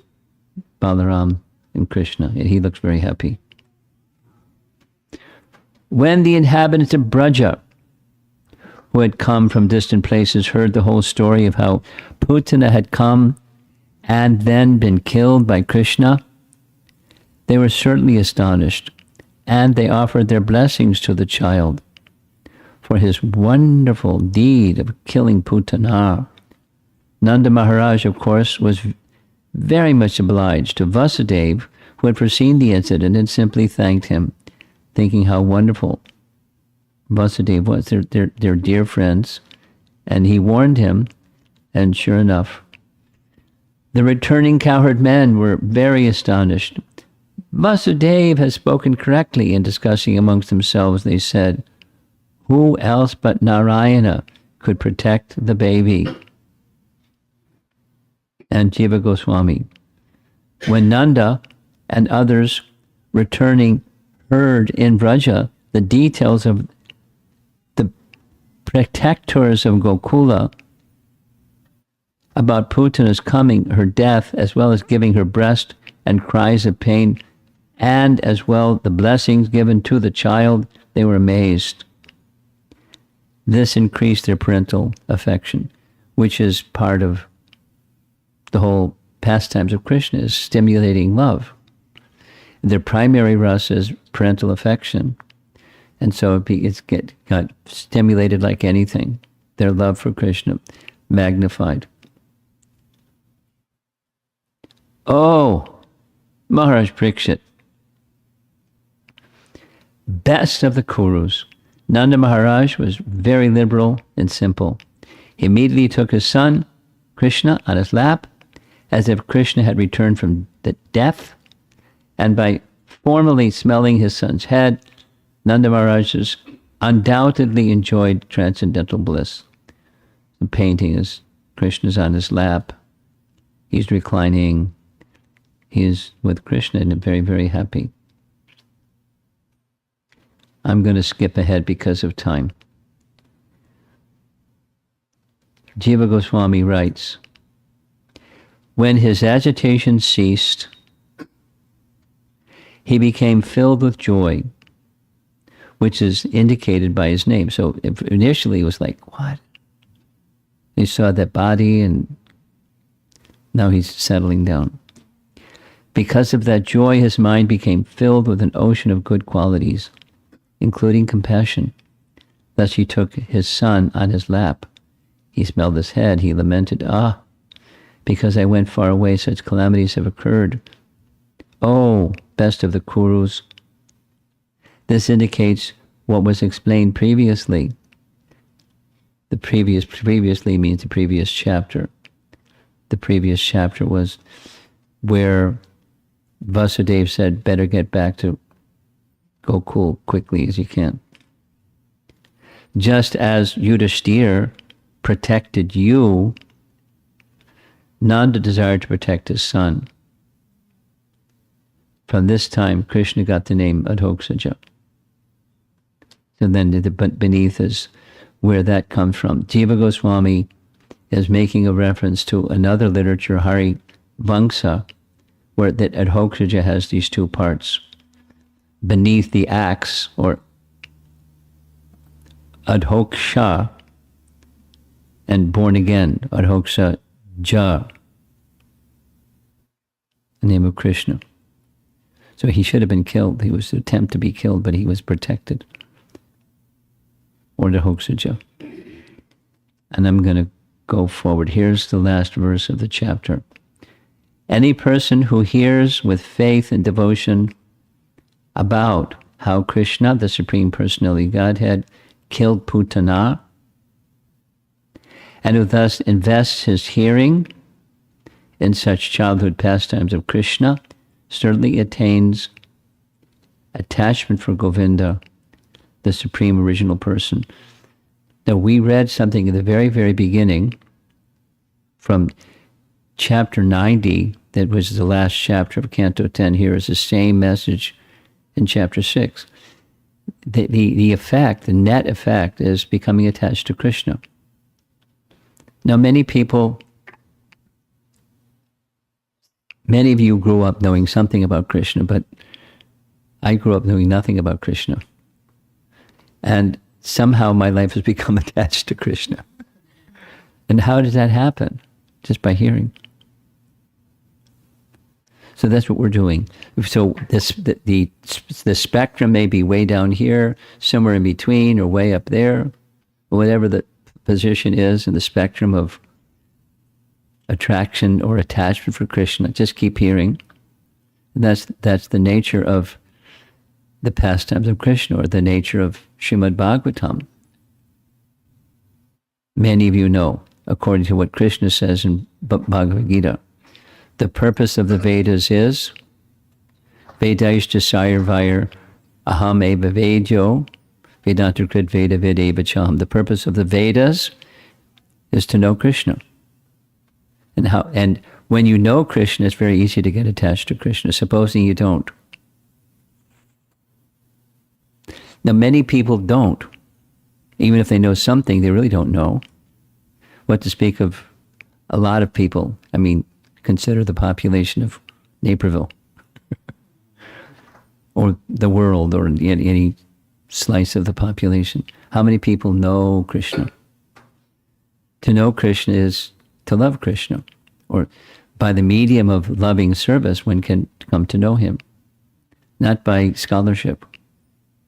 Balaram and Krishna, and he looks very happy. When the inhabitants of Braja, who had come from distant places, heard the whole story of how Putana had come and then been killed by Krishna, they were certainly astonished, and they offered their blessings to the child for his wonderful deed of killing Putana. Nanda Maharaj, of course, was very much obliged to Vasudeva, who had foreseen the incident, and simply thanked him, thinking how wonderful Vasudeva was. They're dear friends, and he warned him, and sure enough, the returning cowherd men were very astonished. Vasudeva has spoken correctly. In discussing amongst themselves, they said, who else but Narayana could protect the baby? And Jiva Goswami. When Nanda and others returning heard in Vraja the details of the protectors of Gokula about Putana's coming, her death, as well as giving her breast and cries of pain, and as well the blessings given to the child, they were amazed. This increased their parental affection, which is part of the whole pastimes of Krishna, is stimulating love. Their primary rasa is parental affection, and so it got stimulated like anything. Their love for Krishna magnified. Oh, Maharaj Parikshit, best of the Kurus, Nanda Maharaj was very liberal and simple. He immediately took his son, Krishna, on his lap, as if Krishna had returned from the death, and by formally smelling his son's head, Nanda Maharaj undoubtedly enjoyed transcendental bliss. The painting is Krishna's on his lap. He's reclining. He is with Krishna and very, very happy. I'm going to skip ahead because of time. Jiva Goswami writes, when his agitation ceased, he became filled with joy, which is indicated by his name. So initially it was like, what? He saw that body, and now he's settling down. Because of that joy, his mind became filled with an ocean of good qualities, including compassion. Thus he took his son on his lap. He smelled his head. He lamented, because I went far away, such calamities have occurred. Oh, best of the Kurus. This indicates what was explained previously. The previously means the previous chapter. The previous chapter was where Vasudeva said, better get back to Gokul quickly as you can. Just as Yudhishthira protected you, Nanda desired to protect his son. From this time, Krishna got the name Adhoksaja. So then beneath is where that comes from. Jiva Goswami is making a reference to another literature, Hari Vamsa, where that Adhoksaja has these two parts. Beneath the axe, or Adhoksha, and born again, Adhoksa Ja, the name of Krishna. So he should have been killed. He was to attempt to be killed, but he was protected. Or Adhoksaja. And I'm going to go forward. Here's the last verse of the chapter. Any person who hears with faith and devotion about how Krishna, the Supreme Personality of Godhead, killed Putana, and who thus invests his hearing in such childhood pastimes of Krishna, certainly attains attachment for Govinda, the Supreme Original Person. Now, we read something in the very, very beginning from chapter 90, that was the last chapter of Canto 10. Here is the same message in chapter 6. The effect, the net effect, is becoming attached to Krishna. Now, many of you grew up knowing something about Krishna, but I grew up knowing nothing about Krishna. And somehow my life has become attached to Krishna. And how does that happen? Just by hearing. So that's what we're doing. So the spectrum may be way down here, somewhere in between, or way up there, or whatever the position is in the spectrum of attraction or attachment for Krishna. Just keep hearing. And that's the nature of the pastimes of Krishna, or the nature of Srimad Bhagavatam. Many of you know, according to what Krishna says in Bhagavad Gita, the purpose of the Vedas is Vedaishta Sayurvair Aham Eva Vedyo Vedanta Krit Veda Vedeva Cham. The purpose of the Vedas is to know Krishna. And when you know Krishna, it's very easy to get attached to Krishna, supposing you don't. Now, many people don't. Even if they know something, they really don't know. What to speak of a lot of people. I mean, consider the population of Naperville or the world, or any slice of the population. How many people know Krishna? To know Krishna is to love Krishna, or by the medium of loving service, one can come to know him, not by scholarship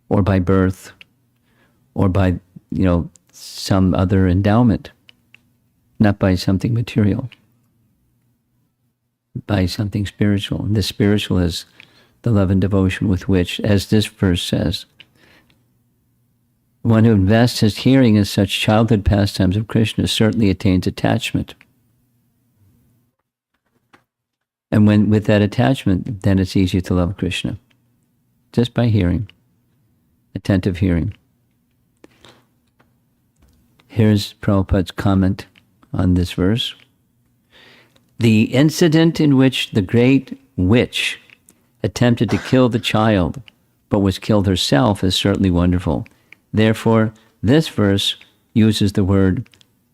or by birth or by, some other endowment, not by something material, by something spiritual. And the spiritual is the love and devotion with which, as this verse says, one who invests his hearing in such childhood pastimes of Krishna certainly attains attachment. And with that attachment, then it's easier to love Krishna, just by hearing, attentive hearing. Here's Prabhupada's comment on this verse. The incident in which the great witch attempted to kill the child, but was killed herself, is certainly wonderful. Therefore, this verse uses the word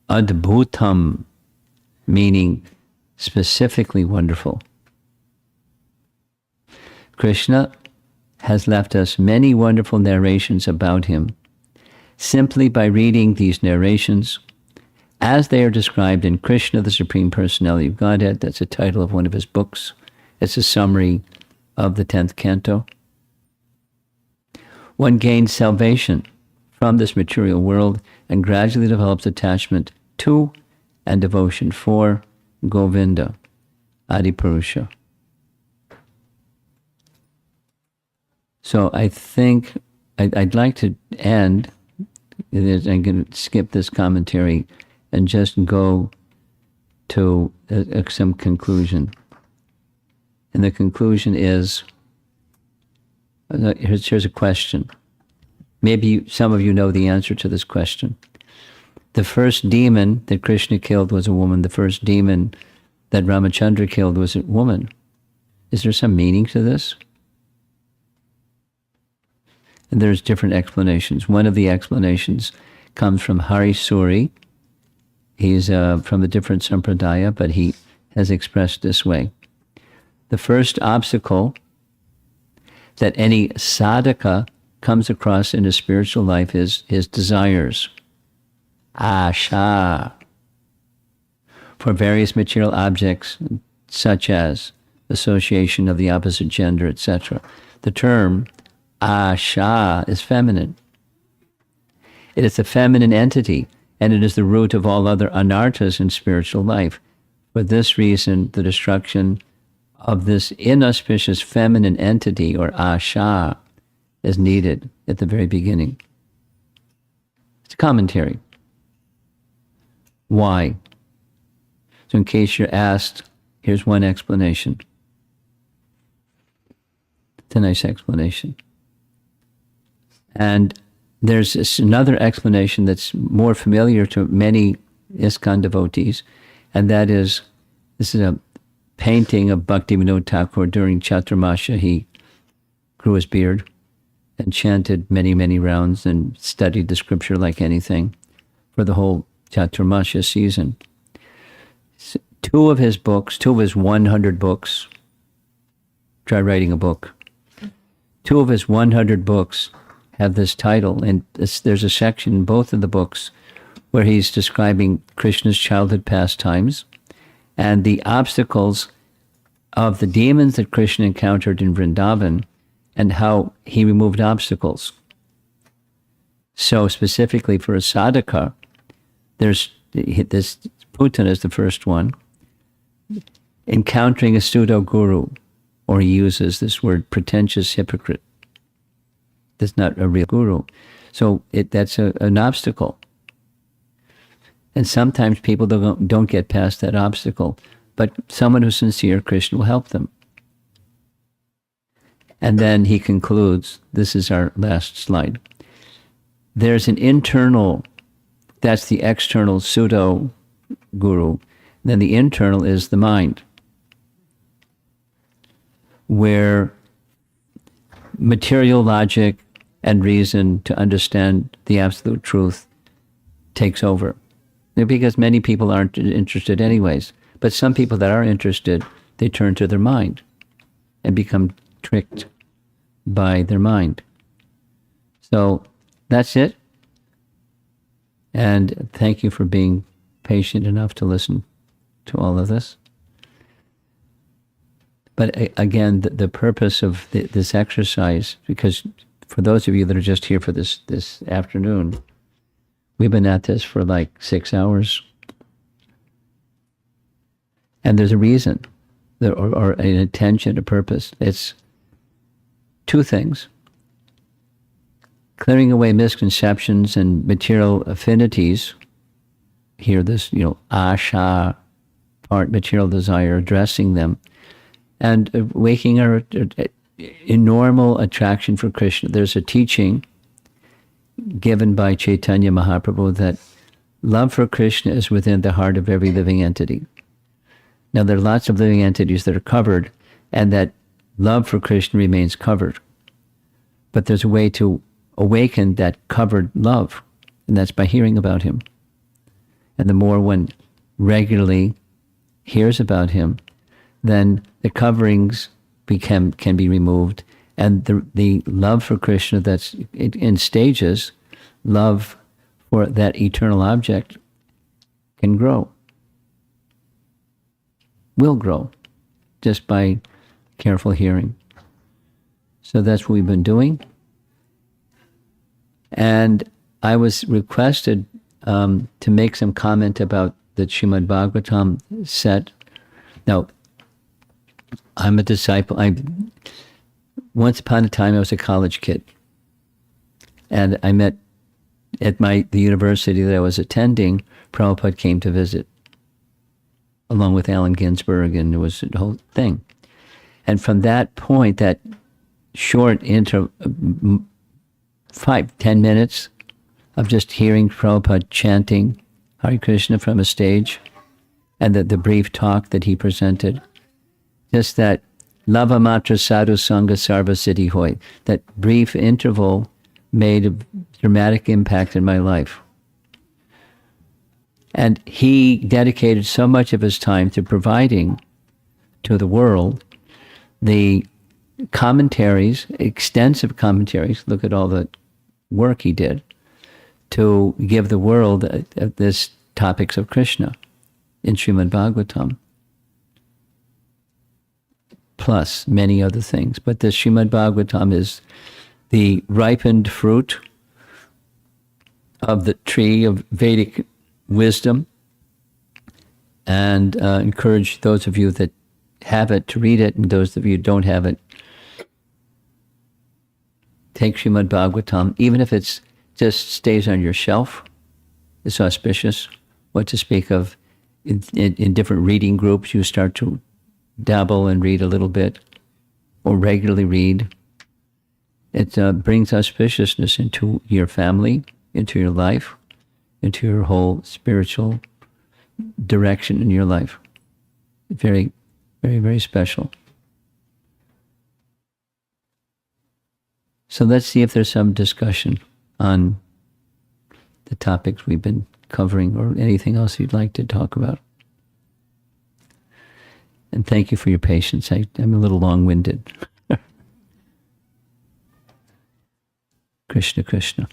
adbhutam, meaning specifically wonderful. Krishna has left us many wonderful narrations about him. Simply by reading these narrations, as they are described in Krishna, the Supreme Personality of Godhead, that's the title of one of his books. It's a summary of the 10th canto. One gains salvation from this material world and gradually develops attachment to and devotion for Govinda, Adipurusha. So I think I'd like to end, I'm going to skip this commentary and just go to some conclusion. And the conclusion is, here's a question. Maybe some of you know the answer to this question. The first demon that Krishna killed was a woman. The first demon that Ramachandra killed was a woman. Is there some meaning to this? And there's different explanations. One of the explanations comes from Hari Suri. He's from a different sampradaya, but he has expressed this way. The first obstacle that any sadhaka comes across in his spiritual life is his desires, asha, for various material objects, such as association of the opposite gender, etc. The term asha is feminine. It is a feminine entity, and it is the root of all other anarthas in spiritual life. For this reason, the destruction of this inauspicious feminine entity, or asha, is needed at the very beginning. It's a commentary. Why? So in case you're asked, here's one explanation. It's a nice explanation. And there's another explanation that's more familiar to many ISKCON devotees, and that is, this is a painting of Bhaktivinoda Thakur during Chaturmasha. He grew his beard and chanted many, many rounds and studied the scripture like anything for the whole Chaturmasha season. Two of his 100 books, try writing a book. Two of his 100 books have this title, and there's a section in both of the books where he's describing Krishna's childhood pastimes and the obstacles of the demons that Krishna encountered in Vrindavan and how he removed obstacles. So specifically for a sadhaka, there's this, Putana is the first one, encountering a pseudo guru, or he uses this word, pretentious hypocrite. That's not a real guru. So that's an obstacle. And sometimes people don't get past that obstacle, but someone who's sincere, Krishna will help them. And then he concludes, this is our last slide. There's an internal, that's the external pseudo guru. Then the internal is the mind, where material logic and reason to understand the absolute truth takes over. Because many people aren't interested anyways. But some people that are interested, they turn to their mind and become tricked by their mind. So that's it. And thank you for being patient enough to listen to all of this. But again, the purpose of this exercise, because for those of you that are just here for this afternoon, we've been at this for like 6 hours. And there's a reason, or an intention, a purpose. It's two things. Clearing away misconceptions and material affinities. Here, this, asha, part, material desire, addressing them. And waking our normal attraction for Krishna. There's a teaching given by Chaitanya Mahaprabhu that love for Krishna is within the heart of every living entity. Now, there are lots of living entities that are covered, and that love for Krishna remains covered. But there's a way to awaken that covered love, and that's by hearing about him. And the more one regularly hears about him, then the coverings can be removed, and the love for Krishna that's in stages, love for that eternal object can grow. Will grow just by careful hearing. So that's what we've been doing. And I was requested to make some comment about the Srimad Bhagavatam set. Now, I'm a disciple. Once upon a time, I was a college kid. And I met at the university that I was attending, Prabhupada came to visit, along with Allen Ginsberg, and it was the whole thing. And from that point, that short 5-10 minutes of just hearing Prabhupada chanting Hare Krishna from a stage, and the brief talk that he presented, just that lava matra sadhu sangha sarva siddhi hoy, that brief interval made a dramatic impact in my life. And he dedicated so much of his time to providing to the world the commentaries, extensive commentaries, look at all the work he did, to give the world this topics of Krishna in Srimad Bhagavatam, plus many other things. But the Srimad Bhagavatam is the ripened fruit of the tree of Vedic wisdom, and encourage those of you that have it to read it, and those of you who don't have it, take Srimad Bhagavatam, even if it's just stays on your shelf. It's auspicious. What to speak of in different reading groups, you start to dabble and read a little bit, or regularly read, It brings auspiciousness into your family, into your life, into your whole spiritual direction in your life. Very, very, very special. So let's see if there's some discussion on the topics we've been covering or anything else you'd like to talk about. And thank you for your patience. I'm a little long-winded. Krishna, Krishna.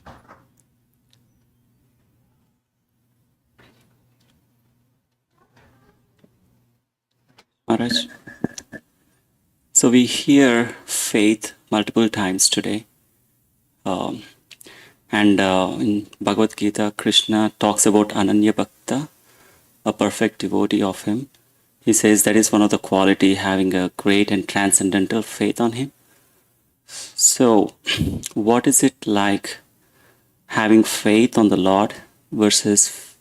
Maharaj. So we hear faith multiple times today. In Bhagavad Gita, Krishna talks about Ananya Bhakta, a perfect devotee of him. He says that is one of the quality, having a great and transcendental faith on him. So what is it like having faith on the Lord versus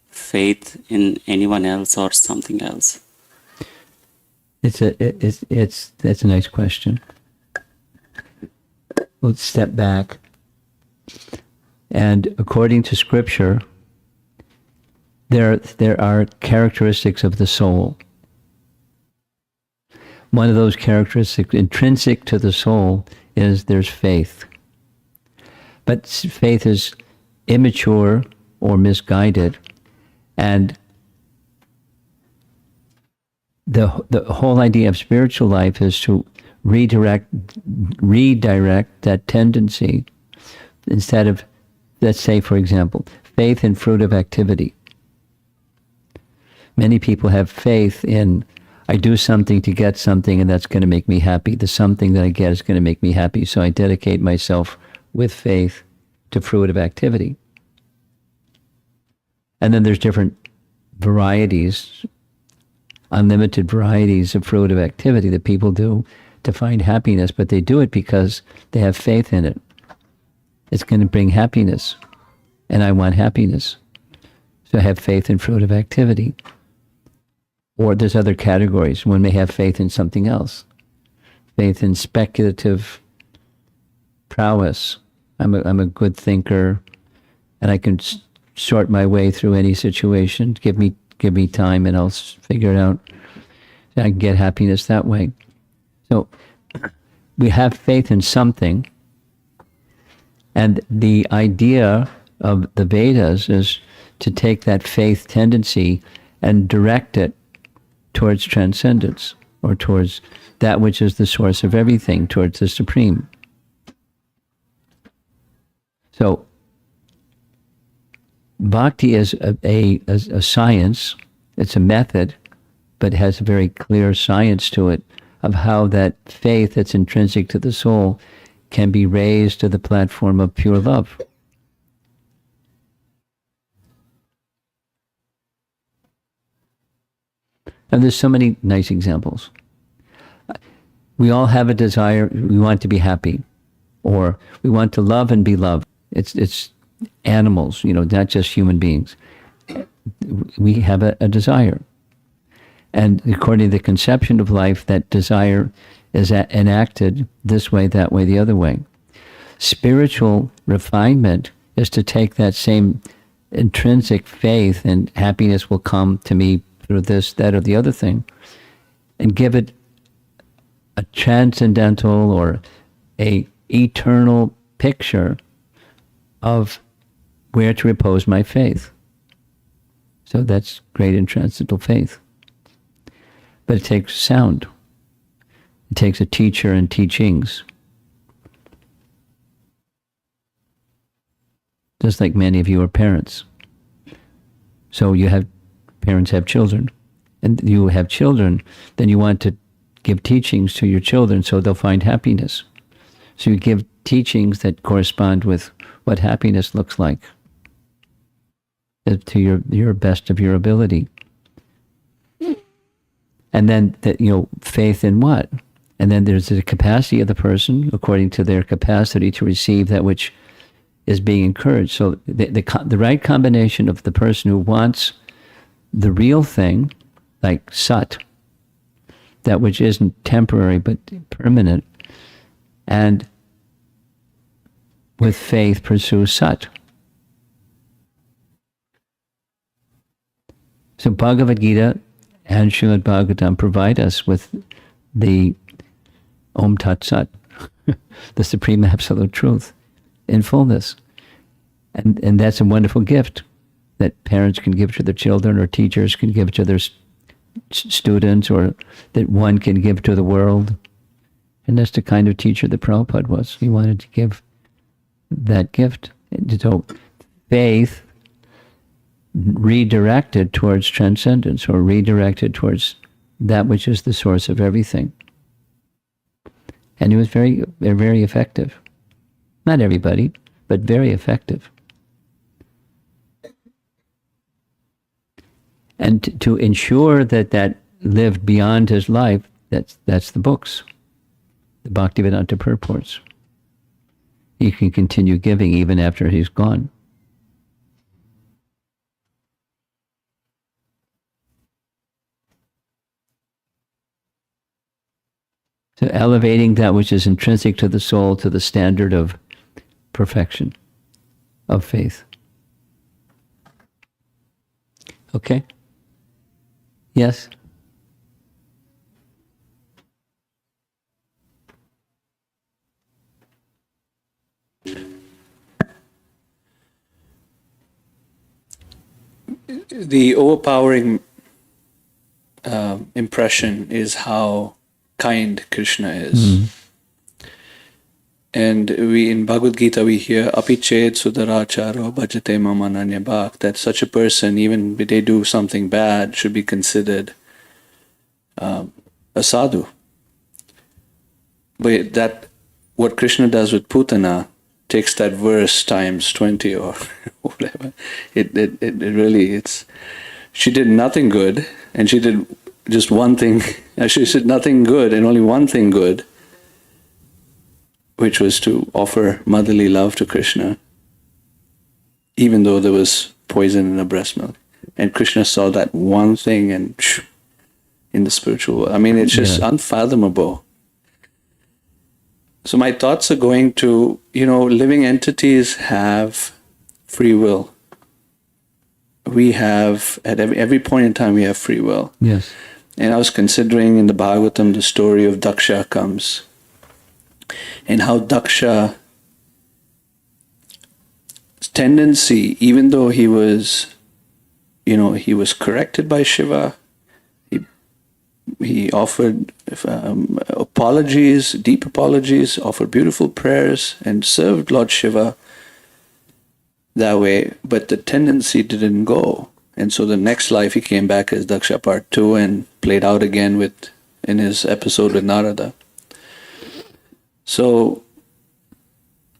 faith in anyone else or something else? That's a nice question. Let's step back. And according to Scripture, there are characteristics of the soul. One of those characteristics intrinsic to the soul is there's faith. But faith is immature or misguided, and the whole idea of spiritual life is to redirect that tendency. Instead of, let's say, for example, faith in fruit of activity. Many people have faith in, I do something to get something and that's going to make me happy. The something that I get is going to make me happy, so I dedicate myself with faith to fruit of activity. And then there's different varieties, unlimited varieties of fruit of activity that people do to find happiness, but they do it because they have faith in it. It's going to bring happiness, and I want happiness. So I have faith in fruit of activity. Or there's other categories. One may have faith in something else. Faith in speculative prowess. I'm a good thinker, and I can sort my way through any situation. Give me time, and I'll figure it out. I can get happiness that way. So we have faith in something. And the idea of the Vedas is to take that faith tendency and direct it towards transcendence, or towards that which is the source of everything, towards the Supreme. So bhakti is a science, it's a method, but has a very clear science to it of how that faith that's intrinsic to the soul can be raised to the platform of pure love. And there's so many nice examples. We all have a desire, we want to be happy, or we want to love and be loved. It's animals, not just human beings. We have a desire. And according to the conception of life, that desire is enacted this way, that way, the other way. Spiritual refinement is to take that same intrinsic faith and happiness will come to me through this, that, or the other thing, and give it a transcendental or a eternal picture of where to repose my faith. So that's great and transcendental faith. But it takes sound. It takes a teacher and teachings. Just like many of you are parents. So parents have children. And you have children, then you want to give teachings to your children so they'll find happiness. So you give teachings that correspond with what happiness looks like to your best of your ability. And then faith in what? And then there's the capacity of the person according to their capacity to receive that which is being encouraged. So the right combination of the person who wants the real thing, like sat, that which isn't temporary but permanent, and with faith pursue Sat. So Bhagavad Gita and Srimad Bhagavatam provide us with the Om Tat Sat, the supreme absolute truth in fullness. And that's a wonderful gift that parents can give to their children, or teachers can give to their students, or that one can give to the world. And that's the kind of teacher that Prabhupada was. He wanted to give that gift. So faith redirected towards transcendence, or redirected towards that which is the source of everything. And it was very, very effective. Not everybody, but very effective. And to ensure that that lived beyond his life, that's the books, the Bhaktivedanta purports. He can continue giving even after he's gone. So elevating that which is intrinsic to the soul to the standard of perfection, of faith. Okay? Yes? The overpowering impression is how kind Krishna is. And we in Bhagavad Gita we hear apiched sudaracharo bhajate mamananya bhak, that such a person, even if they do something bad, should be considered a sadhu. But that what Krishna does with Putana takes that verse times 20 or whatever. It really, it's, she did nothing good, and she did just one thing. She said nothing good and only one thing good, which was to offer motherly love to Krishna, even though there was poison in her breast milk. And Krishna saw that one thing and in the spiritual world. I mean, it's just unfathomable. So my thoughts are going to, living entities have free will. We have, at every point in time, we have free will. Yes. And I was considering in the Bhagavatam, the story of Daksha comes, and how Daksha's tendency, even though he was, he was corrected by Shiva, he offered apologies, deep apologies, offered beautiful prayers, and served Lord Shiva that way, but the tendency didn't go. And so the next life he came back as Daksha Part 2 and played out again in his episode with Narada. So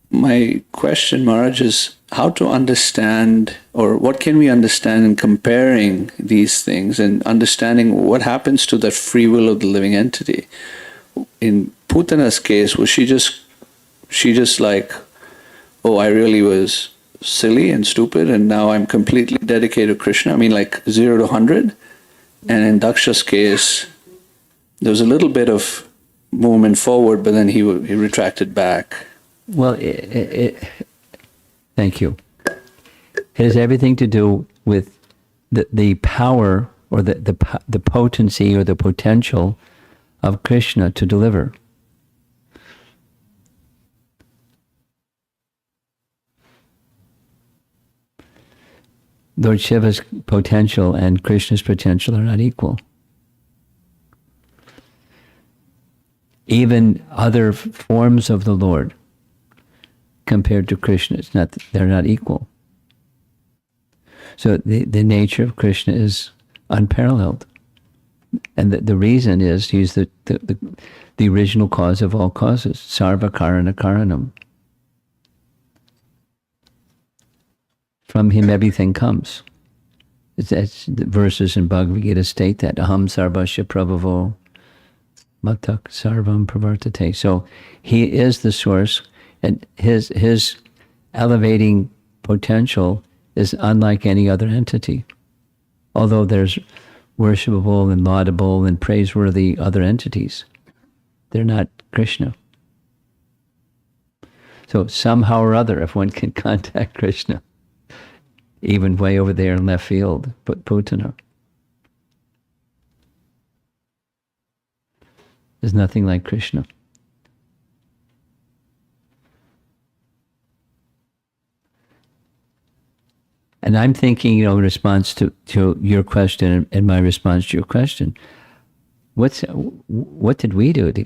my question, Maharaj, is how to understand, or what can we understand in comparing these things and understanding what happens to the free will of the living entity. In Putana's case, was she just like, oh, I really was silly and stupid and now I'm completely dedicated to Krishna? I mean, like 0 to 100? And in Daksha's case, there was a little bit of movement forward, but then he retracted back. Well, thank you. It has everything to do with the power, or the potency, or the potential of Krishna to deliver. Lord Shiva's potential and Krishna's potential are not equal. Even other forms of the Lord compared to Krishna, they're not equal. So the nature of Krishna is unparalleled. And the reason is he's the original cause of all causes, sarva karana karanam. From him everything comes. It's the verses in Bhagavad Gita state that aham sarvasya prabhavo matak sarvam pravartate. So he is the source, and his elevating potential is unlike any other entity. Although there's worshipable and laudable and praiseworthy other entities, they're not Krishna. So somehow or other, if one can contact Krishna, even way over there in left field, but Putana, there's nothing like Krishna. And I'm thinking, in response to your question and my response to your question, what did we do to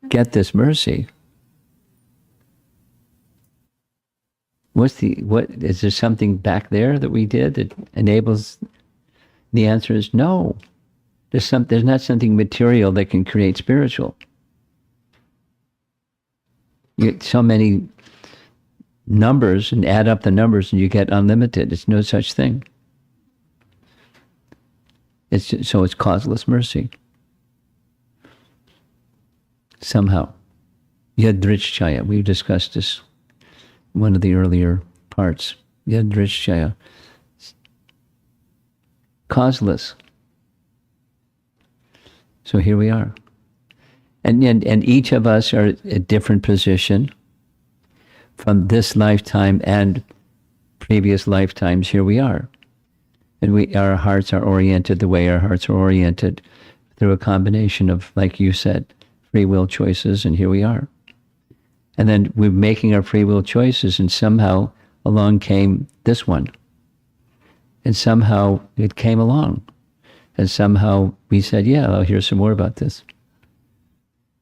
get this mercy? What is there something back there that we did that enables? The answer is no. There's not something material that can create spiritual. You get so many numbers and add up the numbers and you get unlimited. It's no such thing. So it's causeless mercy. Somehow. Yadrishchaya. We've discussed this in one of the earlier parts. Yadrishchaya. Causeless. So here we are. And each of us are at a different position from this lifetime and previous lifetimes. Here we are. And our hearts are oriented the way our hearts are oriented through a combination of, like you said, free will choices, and here we are. And then we're making our free will choices, and somehow along came this one. And somehow it came along. And somehow we said, yeah, I'll hear some more about this.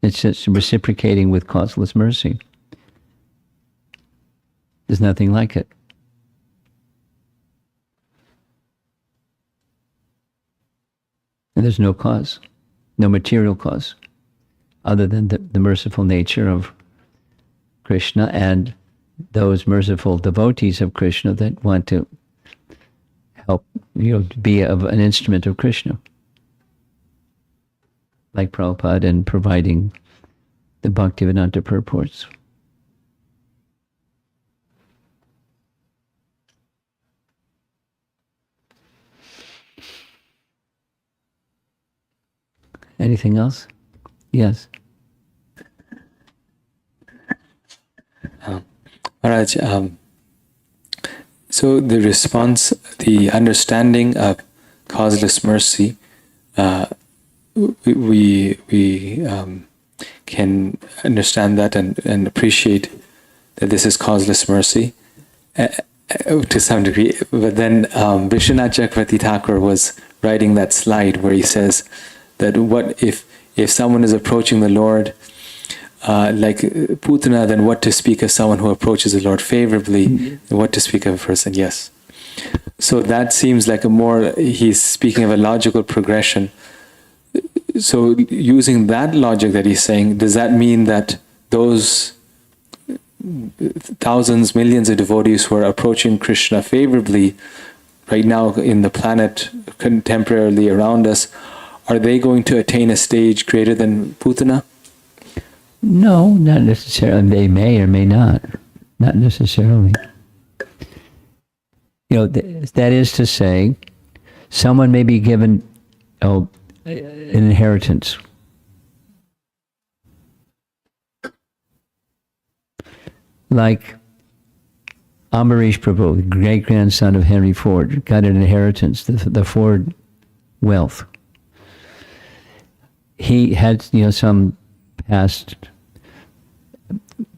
It's just reciprocating with causeless mercy. There's nothing like it. And there's no cause, no material cause, other than the merciful nature of Krishna and those merciful devotees of Krishna that want to help, be an instrument of Krishna. Like Prabhupada and providing the Bhaktivedanta purports. Anything else? Yes. Maharaj, so the response, the understanding of causeless mercy, we can understand that and appreciate that this is causeless mercy to some degree. But then Vishwanath Chakravarti Thakur was writing that slide where he says that what if someone is approaching the Lord like Putana, then what to speak of someone who approaches the Lord favorably, and what to speak of a person, yes. So that seems like he's speaking of a logical progression. So using that logic that he's saying, does that mean that those thousands, millions of devotees who are approaching Krishna favorably right now in the planet contemporarily around us, are they going to attain a stage greater than Putana? No, not necessarily. They may or may not. Not necessarily. That is to say, someone may be given an inheritance. Like Ambarish Prabhu, the great-grandson of Henry Ford, got an inheritance, the Ford wealth. He had, some past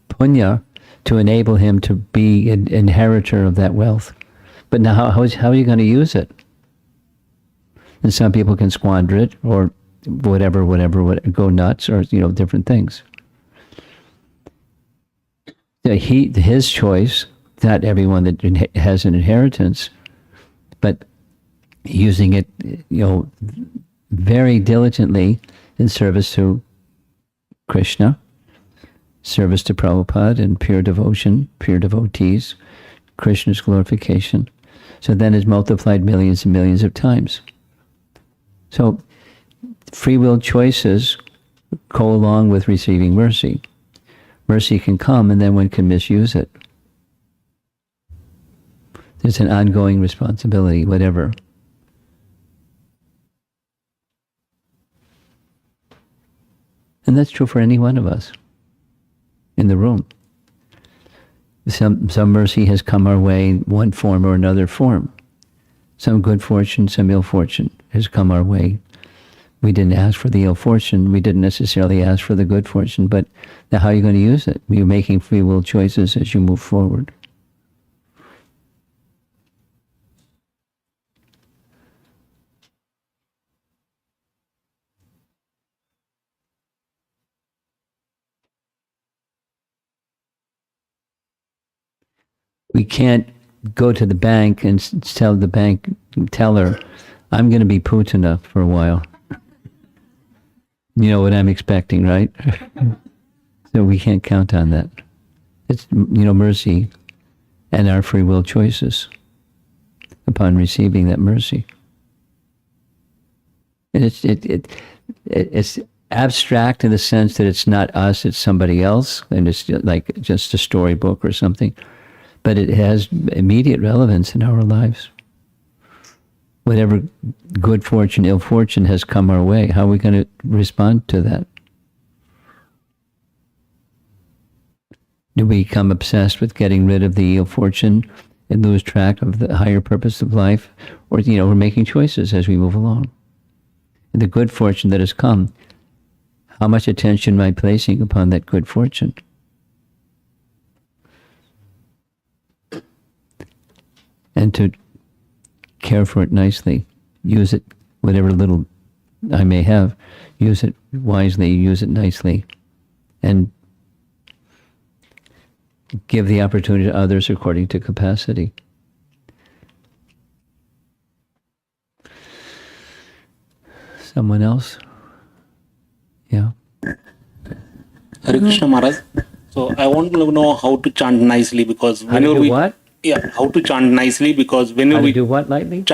punya to enable him to be an inheritor of that wealth. But now how are you going to use it? And some people can squander it or whatever, go nuts or, different things. His choice, not everyone that has an inheritance, but using it, very diligently in service to Krishna, service to Prabhupada and pure devotion, pure devotees, Krishna's glorification. So then it's multiplied millions and millions of times. So free will choices go along with receiving mercy. Mercy can come and then one can misuse it. There's an ongoing responsibility, whatever. And that's true for any one of us. in the room. Some mercy has come our way in one form or another form. Some good fortune, some ill fortune has come our way. We didn't ask for the ill fortune. We didn't necessarily ask for the good fortune. But now how are you going to use it? You're making free will choices as you move forward. We can't go to the bank and tell the bank teller, I'm going to be Putana for a while. You know what I'm expecting, right? So we can't count on that. It's, mercy and our free will choices upon receiving that mercy. And it's abstract in the sense that it's not us, it's somebody else, and it's like just a storybook or something. But it has immediate relevance in our lives. Whatever good fortune, ill fortune has come our way, how are we going to respond to that? Do we become obsessed with getting rid of the ill fortune and lose track of the higher purpose of life? Or, we're making choices as we move along. And the good fortune that has come, how much attention am I placing upon that good fortune? And to care for it nicely, use it, whatever little I may have, use it wisely, use it nicely, and give the opportunity to others according to capacity. Someone else? Yeah. Hare Krishna Maharaj. So I want to know how to chant nicely, because How to do what? Yeah, how to chant nicely, because How whenever to we do what lightly?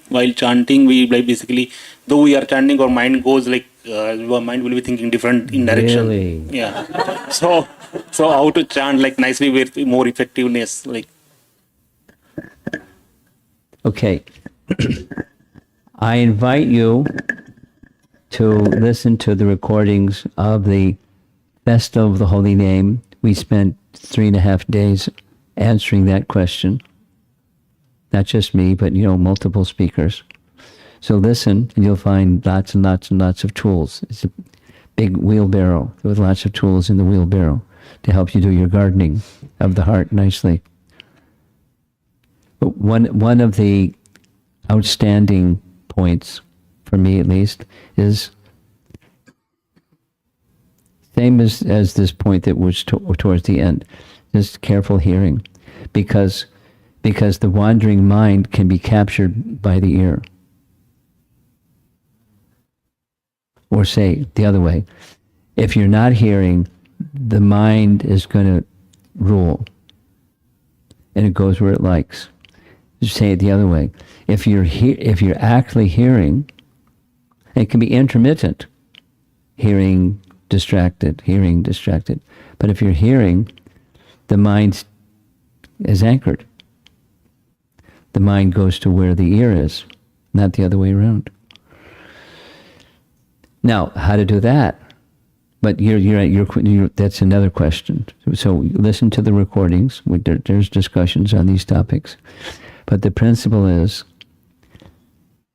while chanting, we like basically, though we are chanting, our mind goes like, our mind will be thinking different in direction. Really? Yeah. So how to chant like nicely with more effectiveness, like. Okay. I invite you to listen to the recordings of the Festival of the Holy Name. We spent 3.5 days answering that question. Not just me, but, multiple speakers. So listen, and you'll find lots and lots and lots of tools. It's a big wheelbarrow with lots of tools in the wheelbarrow to help you do your gardening of the heart nicely. But one of the outstanding points, for me at least, is same as this point that was towards the end, just careful hearing, because the wandering mind can be captured by the ear. Or say the other way, if you're not hearing, the mind is going to rule, and it goes where it likes. Just say it the other way. If you're actually hearing, it can be intermittent, hearing distracted. But if you're hearing, the mind is anchored. The mind goes to where the ear is, not the other way around. Now, how to do that? But that's another question. So listen to the recordings. There's discussions on these topics. But the principle is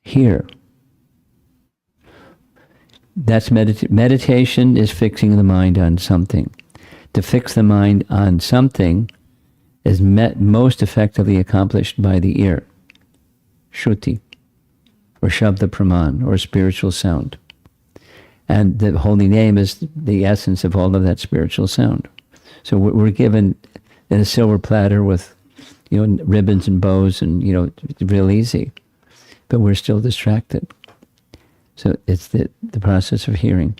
hear. That's meditation is fixing the mind on something. To fix the mind on something is most effectively accomplished by the ear, Shruti, or Shabda Praman, or spiritual sound. And the holy name is the essence of all of that spiritual sound. So we're given in a silver platter with, ribbons and bows, and, it's real easy. But we're still distracted. So it's the process of hearing.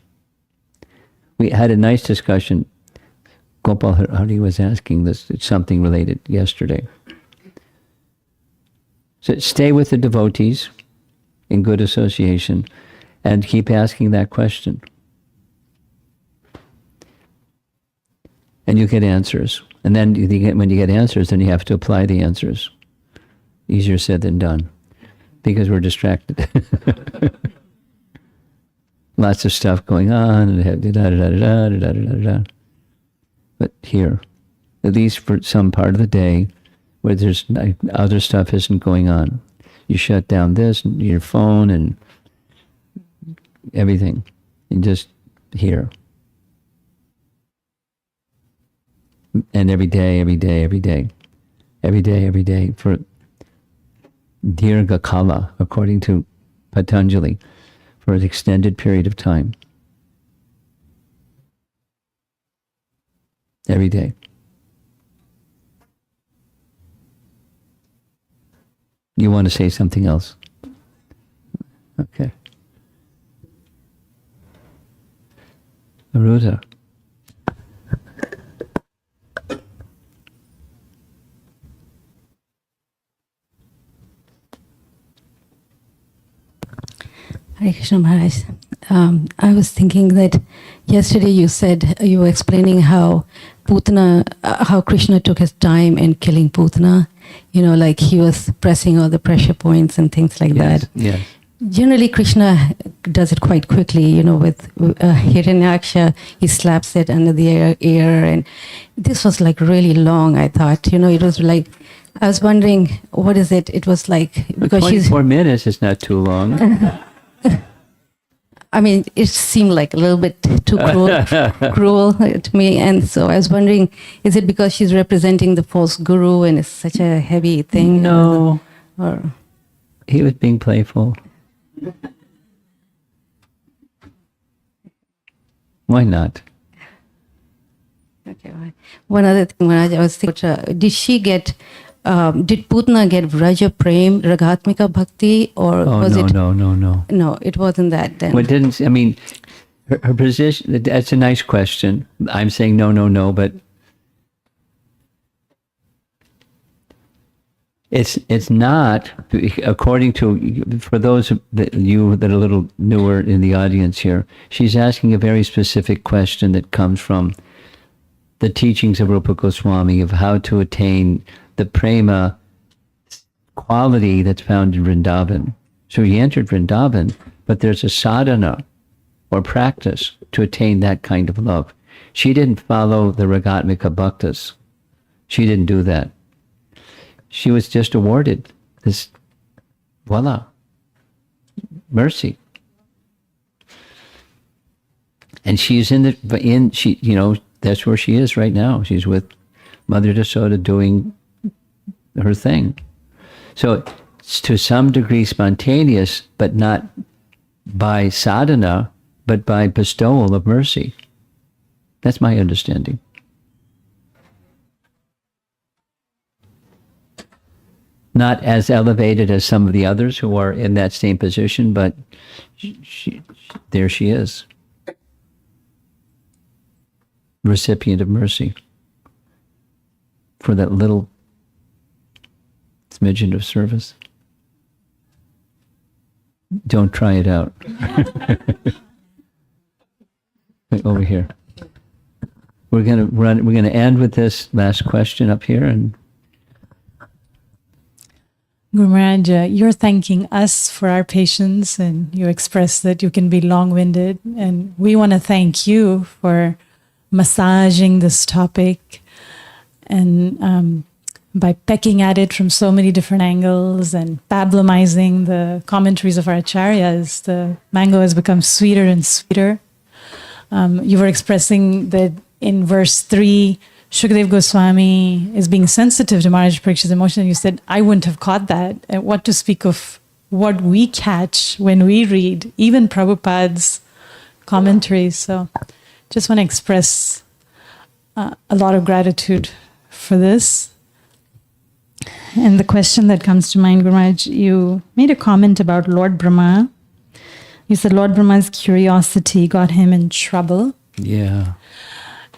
We had a nice discussion. Gopal Hari was asking this, something related yesterday. So stay with the devotees in good association and keep asking that question. And you get answers. And then when you get answers, then you have to apply the answers. Easier said than done, because we're distracted. Lots of stuff going on. but here, at least for some part of the day, where there's other stuff isn't going on. You shut down this, and your phone, and everything, and just here. And every day, for Dirgha Kala, according to Patanjali, for an extended period of time. Every day. You want to say something else? Okay. Aruta. Hare Krishna Maharaj. I was thinking that yesterday you said, you were explaining how Putana, how Krishna took his time in killing Putana. You know, like he was pressing all the pressure points and things like that. Yes. Generally, Krishna does it quite quickly. You know, with Hiranyaksha, he slaps it under the ear. And this was like really long, I thought. You know, it was like, I was wondering, what is it? It was like, because 24 minutes is not too long. I mean, it seemed like a little bit too cruel to me. And so I was wondering, is it because she's representing the false guru and it's such a heavy thing? No. Or He was being playful. Why not? okay, right. One other thing, Maharaj, I was thinking, did Putana get Vraja Prem, Ragatmika Bhakti, or was it? No. No, it wasn't that then. Well, her position, that's a nice question. I'm saying no, but it's not, according to, for those that are a little newer in the audience here, she's asking a very specific question that comes from the teachings of Rupa Goswami of how to attain the prema quality that's found in Vrindavan. So he entered Vrindavan, but there's a sadhana or practice to attain that kind of love. She didn't follow the Ragatmika Bhaktas. She didn't do that. She was just awarded this, voila, mercy. And she's that's where she is right now. She's with Mother Yasoda doing her thing. So it's to some degree spontaneous, but not by sadhana, but by bestowal of mercy. That's my understanding. Not as elevated as some of the others who are in that same position, but there she is. Recipient of mercy for that little smidgen of service. Don't try it out. Over here. We're gonna end with this last question up here, and Guru Maharaj, you're thanking us for our patience, and you express that you can be long-winded, and we want to thank you for massaging this topic and by pecking at it from so many different angles and pablamizing the commentaries of our acharyas, the mango has become sweeter and sweeter. You were expressing that in verse 3, Shukadeva Goswami is being sensitive to Maharaj Parikshit's emotion. And you said, I wouldn't have caught that. And what to speak of what we catch when we read, even Prabhupada's commentaries. So just want to express a lot of gratitude for this. And the question that comes to mind, Guru Maharaj, you made a comment about Lord Brahma. You said Lord Brahma's curiosity got him in trouble. yeah.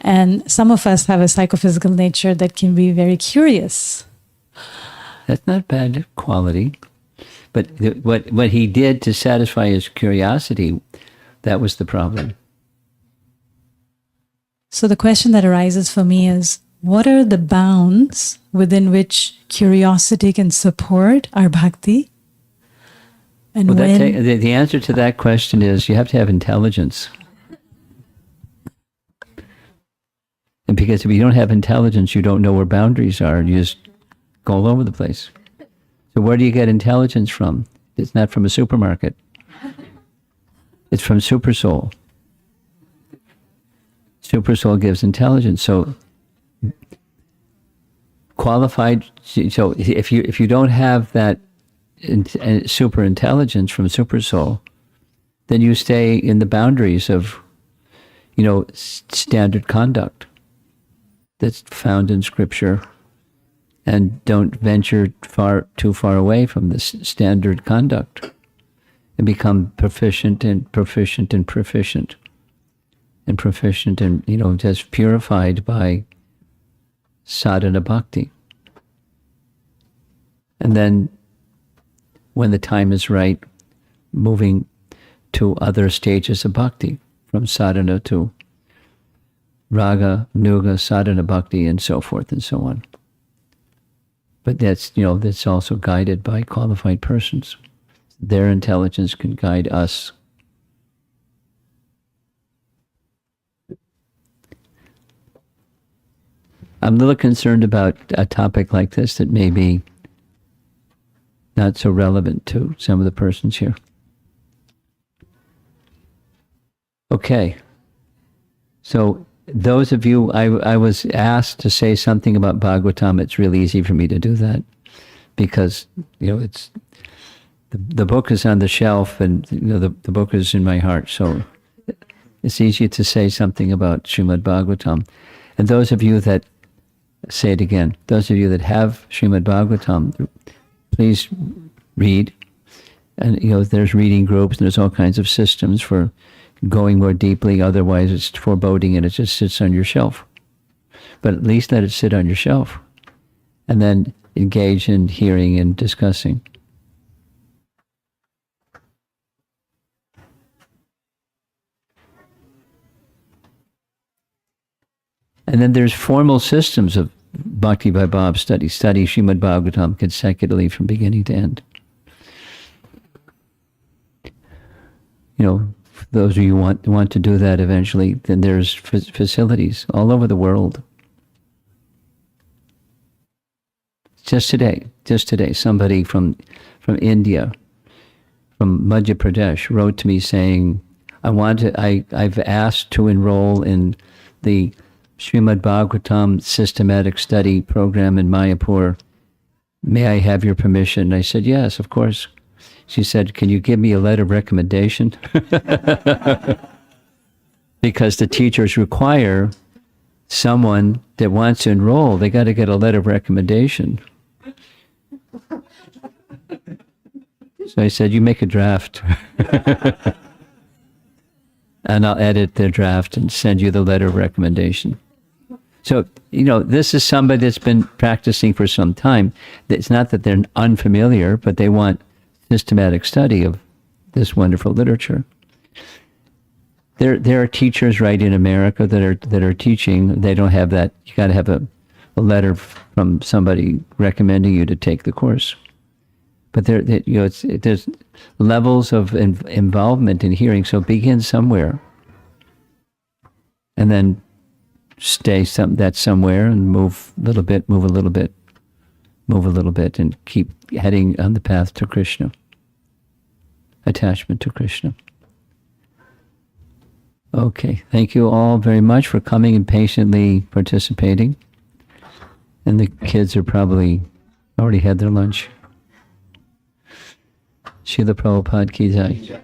And some of us have a psychophysical nature that can be very curious. That's not bad quality. But what he did to satisfy his curiosity, that was the problem. So the question that arises for me is, what are the bounds within which curiosity can support our bhakti? And Well, when... the answer to that question is you have to have intelligence. And Because if you don't have intelligence, you don't know where boundaries are. You just go all over the place. So where do you get intelligence from? It's not from a supermarket. It's from Supersoul. Supersoul gives intelligence. So qualified. So if you don't have that super intelligence from Supersoul, then you stay in the boundaries of, standard conduct that's found in Scripture, and don't venture too far away from this standard conduct, and become proficient and just purified by sadhana bhakti. And then when the time is right, moving to other stages of bhakti, from sadhana to raga, nuga, sadhana bhakti, and so forth and so on. But that's also guided by qualified persons. Their intelligence can guide us. I'm a little concerned about a topic like this that may be not so relevant to some of the persons here. Okay. So those of you, I was asked to say something about Bhagavatam. It's really easy for me to do that because, it's the book is on the shelf, and the book is in my heart. So it's easy to say something about Srimad Bhagavatam. And those of you that, say it again, those of you that have Srimad Bhagavatam, please read. And, there's reading groups, and there's all kinds of systems for going more deeply. Otherwise, it's foreboding and it just sits on your shelf. But at least let it sit on your shelf. And then engage in hearing and discussing. And then there's formal systems of Bhakti Vaibhav study Srimad Bhagavatam consecutively from beginning to end. For those of you who want to do that eventually, then there's facilities all over the world. Just today, somebody from India, from Madhya Pradesh, wrote to me saying, I've asked to enroll in the Srimad Bhagavatam systematic study program in Mayapur. May I have your permission? And I said, yes, of course. She said, can you give me a letter of recommendation? Because the teachers require someone that wants to enroll, they got to get a letter of recommendation. So I said, you make a draft. And I'll edit the draft and send you the letter of recommendation. So, this is somebody that's been practicing for some time. It's not that they're unfamiliar, but they want systematic study of this wonderful literature. There are teachers right in America that are teaching. They don't have that. You got to have a letter from somebody recommending you to take the course. But there's levels of involvement in hearing. So begin somewhere, and then stay somewhere, and move a little bit, and keep heading on the path to Krishna. Attachment to Krishna. Okay, thank you all very much for coming and patiently participating. And the kids are probably already had their lunch. Srila Prabhupada Ki Jai.